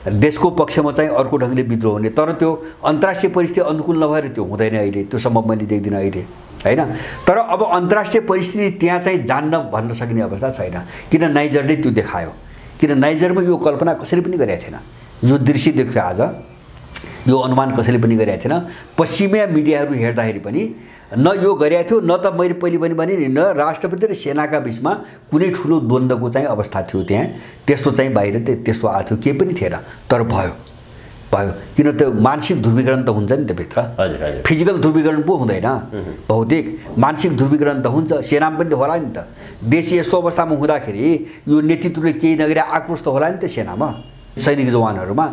देशको पक्षमा चाहिँ अर्को ढङ्गले विद्रोह हुने। तर त्यो अन्तर्राष्ट्रिय परिस्थिति अनुकूल नभएर त्यो हुँदैन अहिले, त्यो सम्भव मैले देख्दिनँ अहिले हैन। तर अब अन्तर्राष्ट्रिय परिस्थिति त्यहाँ चाहिँ जान्न भन्न सक्ने अवस्था छैन, किन नाइजरले त्यो देखायो। किन नाइजरमा यो कल्पना कसैले पनि गरेको थिएन। जो दृश्य देख्यो आज, यो अनुमान कसैले पनि गरेको थिएन। पश्चिमिया मिडियाहरू हेर्दाखेरि पनि न यो गरेको थियो, न त मैले पहिले पनि भने नि, न राष्ट्रपति र सेनाका बिचमा कुनै ठुलो द्वन्द्वको चाहिँ अवस्था थियो त्यहाँ। त्यस्तो चाहिँ बाहिर त्यस्तो आएको थियो केही पनि थिएन, तर भयो। किन त्यो मानसिक ध्रुवीकरण त हुन्छ नि त्यभित्र। हजुर हजुर। फिजिकल ध्रुवीकरण पो हुँदैन, भौतिक मानसिक ध्रुवीकरण त हुन्छ। सेनामा पनि होला नि त। देश यस्तो अवस्थामा हुँदाखेरि यो नेतृत्वले केही नगरे आक्रोश त होला नि त सेनामा, सैनिक जवानहरूमा।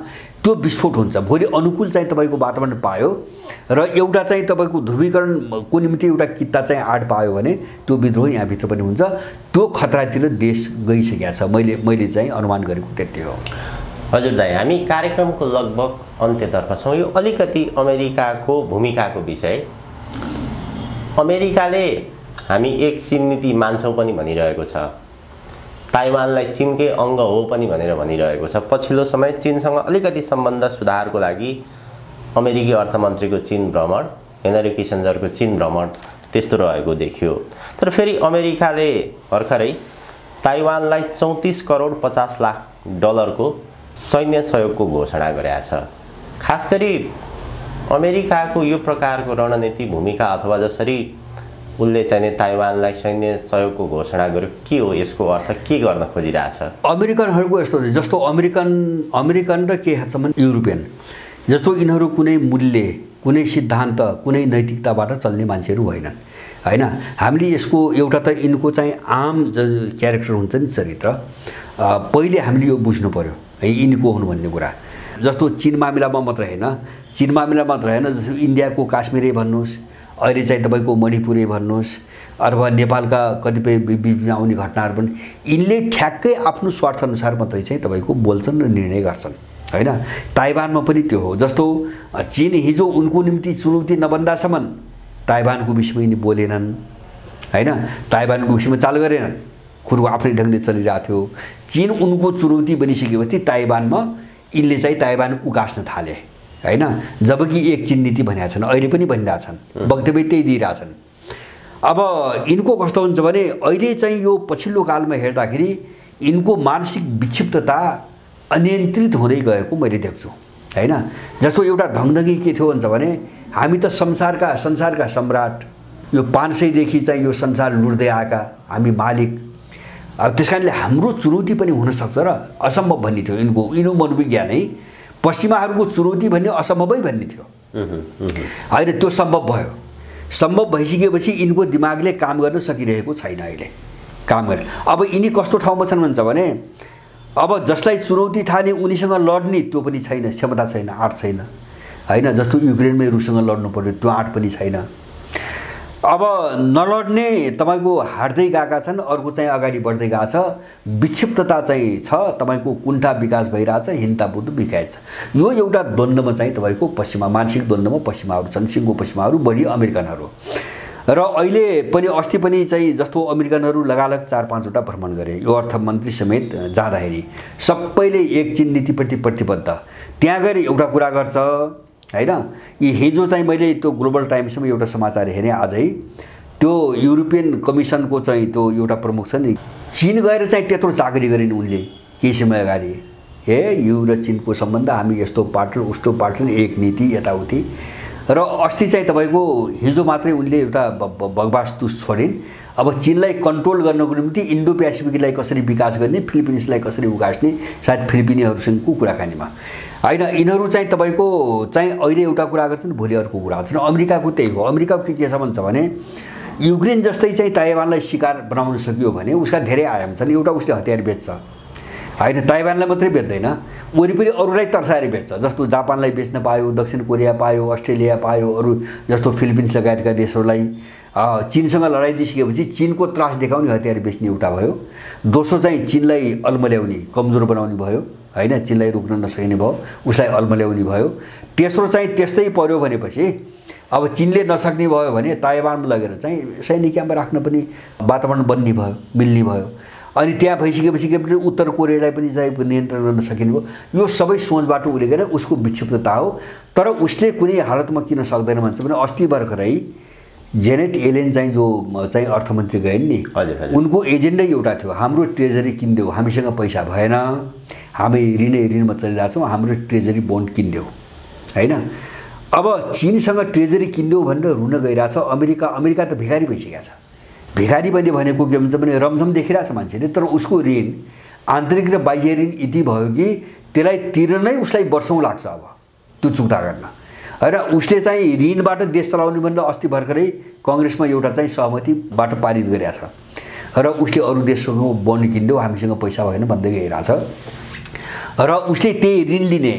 त्यो विस्फोट हुन्छ। भोलि अनुकूल चाहिँ तपाईँको वातावरण पायो र एउटा चाहिँ तपाईँको ध्रुवीकरणको निम्ति एउटा किता चाहिँ आड पायो भने त्यो विद्रोह यहाँभित्र पनि हुन्छ। त्यो खतरातिर देश गइसकेको छ। मैले चाहिँ अनुमान गरेको त्यति हो। हजुर दाइ, हामी कार्यक्रमको लगभग अन्त्यतर्फ छौँ। यो अलिकति अमेरिकाको भूमिकाको विषय। अमेरिकाले हामी एक चीन नीति मान्छौँ पनि भनिरहेको छ, ताइवानलाई चीनकै अङ्ग हो पनि भनेर भनिरहेको छ। पछिल्लो समय चीनसँग अलिकति सम्बन्ध सुधारको लागि अमेरिकी अर्थमन्त्रीको चीन भ्रमण, हेनरी किसिन्जरको चीन भ्रमण त्यस्तो रहेको देखियो। तर फेरि अमेरिकाले भर्खरै ताइवानलाई 34 करोड 50 लाख डलरको सैन्य सहयोगको घोषणा गरेको छ। खास गरी अमेरिकाको यो प्रकारको रणनीति भूमिका अथवा जसरी उसले चाहिँ ताइवानलाई सैन्य सहयोगको घोषणा गर्यो, के हो यसको अर्थ, के गर्न खोजिरहेछ? अमेरिकनहरूको यस्तो जस्तो अमेरिकन र के हदसम्म युरोपियन जस्तो यिनीहरू कुनै मूल्य, कुनै सिद्धान्त, कुनै नैतिकताबाट चल्ने मान्छेहरू होइनन् हैन। हामीले यसको एउटा त यिनको चाहिँ आम क्यारेक्टर हुन्छ नि, चरित्र। पहिले हामीले यो बुझ्नु पर्यो है यिनको हुनु भन्ने कुरा। जस्तो चीन मामिलामा मात्र हैन, जस्तो इन्डियाको काश्मीरै भन्नुहोस्, अहिले चाहिँ तपाईँको मणिपुरै भन्नुहोस्, अथवा नेपालका कतिपय बीचमा आउने घटनाहरू पनि यिनले ठ्याक्कै आफ्नो स्वार्थअनुसार मात्रै चाहिँ तपाईँको बोल्छन् र निर्णय गर्छन् हैन। ताइवानमा पनि त्यो हो। जस्तो चीन हिजो उनको निम्ति चुनौती नबन्दासम्म ताइवानको विषयमा यिनी बोलेनन् हैन, ताइवानको विषयमा चाल गरेनन्, कुरो आफ्नै ढङ्गले चलिरहेको थियो। चीन उनको चुनौती बनिसकेपछि ताइवानमा यिनले चाहिँ ताइवान उकास्न थाले हैन। जबकि एक चीन नीति भनेका छन्, अहिले पनि भनिरहेछन्, वक्तव्य त्यही दिइरहेछन्। अब यिनको कस्तो हुन्छ भने अहिले चाहिँ यो पछिल्लो कालमा हेर्दाखेरि यिनको मानसिक विक्षिप्तता अनियन्त्रित हुँदै गएको मैले देख्छु हैन। जस्तो एउटा ढङढङी के थियो भन्छ भने हामी त संसारका सम्राट, यो 500 देखि चाहिँ यो संसार लुट्दै आएका हामी मालिक। अब त्यसकारणले हाम्रो चुनौती पनि हुनसक्छ र असम्भव भन्ने थियो यिनको मनोविज्ञानै। पश्चिमाहरूको चुनौती भन्ने असम्भवै भन्ने थियो होइन। त्यो सम्भव भयो। सम्भव भइसकेपछि यिनको दिमागले काम गर्न सकिरहेको छैन अहिले काम गर्ने। अब यिनी कस्तो ठाउँमा छन् भन्छ भने अब जसलाई चुनौती ठाने उनीसँग लड्ने त्यो पनि छैन, क्षमता छैन, आँट छैन हैन। जस्तो युक्रेनमै रुससँग लड्नु पर्यो, त्यो आँट पनि छैन। अब नलड्ने तपाईँको हार्दै गएका छन्, अर्को चाहिँ अगाडि बढ्दै गएको छ। विक्षिप्तता चाहिँ छ, तपाईँको कुण्ठा विकास भइरहेछ, हिंता बुद्ध विकास छ। यो एउटा द्वन्द्वमा चाहिँ तपाईँको पश्चिमा मानसिक द्वन्द्वमा पश्चिमाहरू छन्, सिङ्गो पश्चिमाहरू, बढी अमेरिकनहरू। र अहिले पनि अस्ति पनि चाहिँ जस्तो अमेरिकनहरू लगालग 4-5 वटा भ्रमण गरे, यो अर्थमन्त्री समेत जाँदाखेरि सबैले एक चीन नीतिप्रति प्रतिबद्ध। त्यहाँ गएर एउटा कुरा गर्छ हैन। यी हिजो चाहिँ मैले त्यो ग्लोबल टाइम्समा एउटा समाचार हेरेँ आजै, त्यो युरोपियन कमिसनको चाहिँ त्यो एउटा प्रमुख छ नि, चीन गएर चाहिँ त्यत्रो चाकरी गरिन् उनले केही समय अगाडि। हे यु र चीनको सम्बन्ध, हामी यस्तो पार्टनर उस्तो पार्टनर, एक नीति यताउति। र अस्ति चाहिँ तपाईँको हिजो मात्रै उनले एउटा बगवास छोडिन्। अब चीनलाई कन्ट्रोल गर्नको निम्ति इन्डो पेसिफिकलाई कसरी विकास गर्ने, फिलिपिन्सलाई कसरी उकास्ने, सायद फिलिपिनीहरूसँगको कुराकानीमा हैन। यिनीहरू चाहिँ तपाईँको चाहिँ अहिले एउटा कुरा गर्छन्, भोलि अर्को कुरा गर्छन्। अमेरिकाको त्यही हो। अमेरिकाको के छ भन्छ भने युक्रेन जस्तै चाहिँ ताइवानलाई शिकार बनाउन सकियो भने उसका धेरै आयाम छन्। एउटा उसले हतियार बेच्छ हैन, ताइवानलाई मात्रै बेच्दैन, वरिपरि अरूलाई तर्साएर बेच्छ। जस्तो जापानलाई बेच्न पायो, दक्षिण कोरिया पायो, अस्ट्रेलिया पायो, अरू जस्तो फिलिपिन्स लगायतका देशहरूलाई। चीनसँग लडाइँ दिइसकेपछि चीनको त्रास देखाउने हतियार बेच्ने एउटा भयो। दोस्रो चाहिँ चीनलाई अल्मल्याउने, कमजोर बनाउने भयो हैन, चीनलाई रोक्न नसकिने भयो, उसलाई अल्मल्याउने भयो। तेस्रो चाहिँ त्यस्तै पर्यो भनेपछि अब चीनले नसक्ने भयो भने ताइवानमा लगेर चाहिँ सैनिक क्याम्प राख्न पनि वातावरण बन्ने भयो, मिल्ने भयो। अनि त्यहाँ भइसकेपछि के पनि उत्तर कोरियालाई पनि चाहिँ नियन्त्रण गर्न सकिने भयो। यो सबै सोचबाट उसले गरेर उसको विक्षिप्तता हो। तर उसले कुनै हालतमा किन सक्दैन भन्छ भने अस्ति भर्खरै जेनेट एलेन चाहिँ जो चाहिँ अर्थमन्त्री गइन् नि, उनको एजेन्डै एउटा थियो, हाम्रो ट्रेजरी किनिदेऊ, हामीसँग पैसा भएन, हामी ऋणमा चलिरहेछौँ, हाम्रो ट्रेजरी बोन्ड किनिदेऊ हैन। अब चीनसँग ट्रेजरी किन्यो भनेर रुन गइरहेछ अमेरिका त भिखारी भइसकेको छ। भिखारी पनि भनेको के भन्छ भने रमझम देखिरहेछ मान्छेले, तर उसको ऋण आन्तरिक र बाह्य ऋण यति भयो कि त्यसलाई तिर्नै उसलाई वर्षौँ लाग्छ अब त्यो चुक्ता गर्न। र उसले चाहिँ ऋणबाट देश चलाउने भनेर अस्ति भर्खरै कङ्ग्रेसमा एउटा चाहिँ सहमतिबाट पारित गरेको छ र उसले अरू देशसँग बन्ड किन्यो, हामीसँग पैसा भएन भन्दै गइरहेछ। र उसले त्यही ऋण लिने,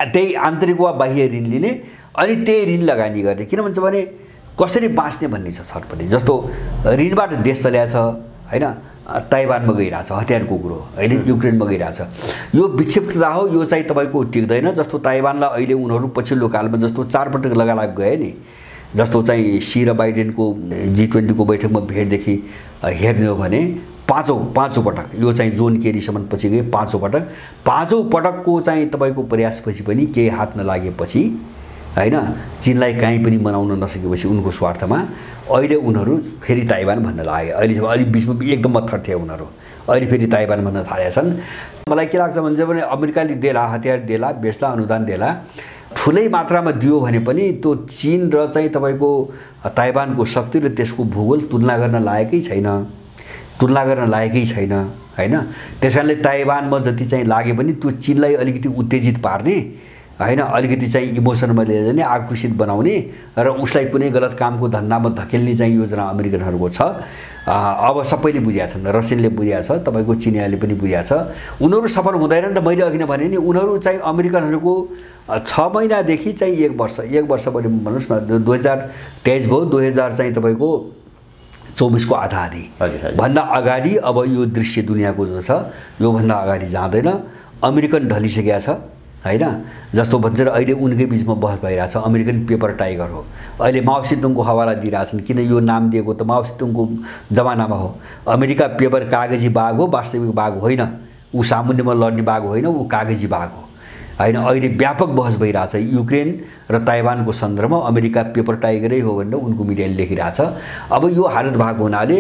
त्यही आन्तरिक वा बाह्य ऋण लिने अनि त्यही ऋण लगानी गर्ने। किन भन्छ भने कसरी बाँच्ने भन्ने छ छटपट्टि। जस्तो ऋणबाट देश चल्याछ हैन, ताइवानमा गइरहेछ हतियारको कुरो हैन, युक्रेनमा गइरहेछ, यो विक्षिप्तता हो, यो चाहिँ तपाईँको टिक्दैन। जस्तो ताइवानलाई अहिले उनीहरू पछिल्लो कालमा जस्तो 4 पटक लगालाग गए नि, जस्तो चाहिँ सी र बाइडेनको G20 को बैठकमा भेटदेखि हेर्ने हो भने पाँचौँ पटक यो चाहिँ जोन केरीसम्म पछि गए, पाँचौँ पटकको चाहिँ तपाईँको प्रयासपछि पनि केही हात नलागेपछि हैन, चीनलाई कहीँ पनि मनाउन नसकेपछि उनको स्वार्थमा अहिले उनीहरू फेरि ताइवान भन्न लागे। अहिलेसम्म अलि बिचमा एकदम मत्थर थिए उनीहरू, अहिले फेरि ताइवान भन्न थालेका छन्। मलाई के लाग्छ भने अमेरिकाले देला, हतियार देला, बेच्ला, अनुदान देला, ठुलै मात्रामा दियो भने पनि त्यो चीन र चाहिँ तपाईँको ताइवानको शक्ति र त्यसको भूगोल तुलना गर्न लायकै छैन हैन। त्यसकारणले ताइवानमा जति चाहिँ लागे पनि त्यो चीनलाई अलिकति उत्तेजित पार्ने हैन, अलिकति चाहिँ इमोसनमा लिएर जाने, आक्रोशित बनाउने र उसलाई कुनै गलत कामको धन्दामा धकेल्ने चाहिँ योजना अमेरिकनहरूको छ। अब सबैले बुझेका छन्, रसियनले बुझेका छ, तपाईँको चिनियाले पनि बुझेका छ। उनीहरू सफल हुँदैनन् र मैले अघि नै भने नि उनीहरू चाहिँ अमेरिकनहरूको 6 महिनादेखि चाहिँ 1 वर्ष बढी भन्नुहोस् न, 2023 भयो, 2000 चाहिँ तपाईँको 24 को आधा भन्दा अगाडि अब यो दृश्य दुनियाँको जो छ योभन्दा अगाडि जाँदैन। अमेरिकन ढलिसकेका छ हैन। जस्तो भन्छ अहिले उनकै बीचमा बहस भइरहेछ, अमेरिकन पेपर टाइगर हो। अहिले माओ सेतुङको हवाला दिइरहेछन्, किन यो नाम दिएको त माओ सेतुङको जमानामा हो। अमेरिका पेपर कागजी बाघ हो, वास्तविक बाघ होइन। ऊ सामुन्यमा लड्ने बाघ होइन, ऊ कागजी बाघ हो हैन। अहिले व्यापक बहस भइरहेछ युक्रेन र ताइवानको सन्दर्भमा, अमेरिका पेपर टाइगरै हो भनेर उनको मिडियाले लेखिरहेछ। अब यो हालत भएको हुनाले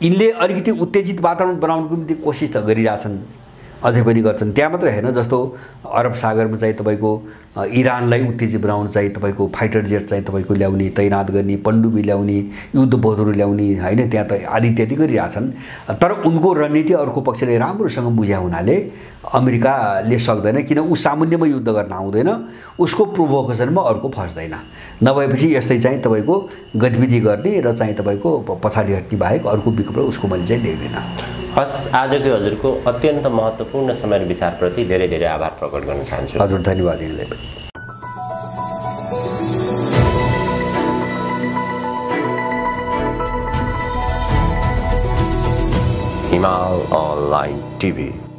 यिनले अलिकति उत्तेजित वातावरण बनाउनको निम्ति कोसिस त गरिरहेछन्, अझै पनि गर्छन्। त्यहाँ मात्र हैन, जस्तो अरब सागरमा चाहिँ तपाईँको इरानलाई उत्तेजित बनाउन चाहिँ तपाईँको फाइटर जेट चाहिँ तपाईँको ल्याउने, तैनात गर्ने, पण्डुबी ल्याउने, युद्धपोतहरू ल्याउने हैन, त्यहाँ त आदि इत्यादि गरिरहेछन्। तर उनको रणनीति अर्को पक्षले राम्रोसँग बुझ्या हुनाले अमेरिकाले सक्दैन, किन ऊ सामान्यमा युद्ध गर्न आउँदैन, उसको प्रोभोकेसनमा अर्को फस्दैन। नभएपछि यस्तै चाहिँ तपाईँको गतिविधि गर्ने र चाहिँ तपाईँको पछाडि हट्ने बाहेक अर्को विकल्प उसको मैले चाहिँ देख्दैन। हस्, आजको हजुरको अत्यन्त महत्त्वपूर्ण समय र विचारप्रति धेरै धेरै आभार प्रकट गर्न चाहन्छु। हजुर, धन्यवाद यहाँलाई पनि। हिमाल अनलाइन टिभी।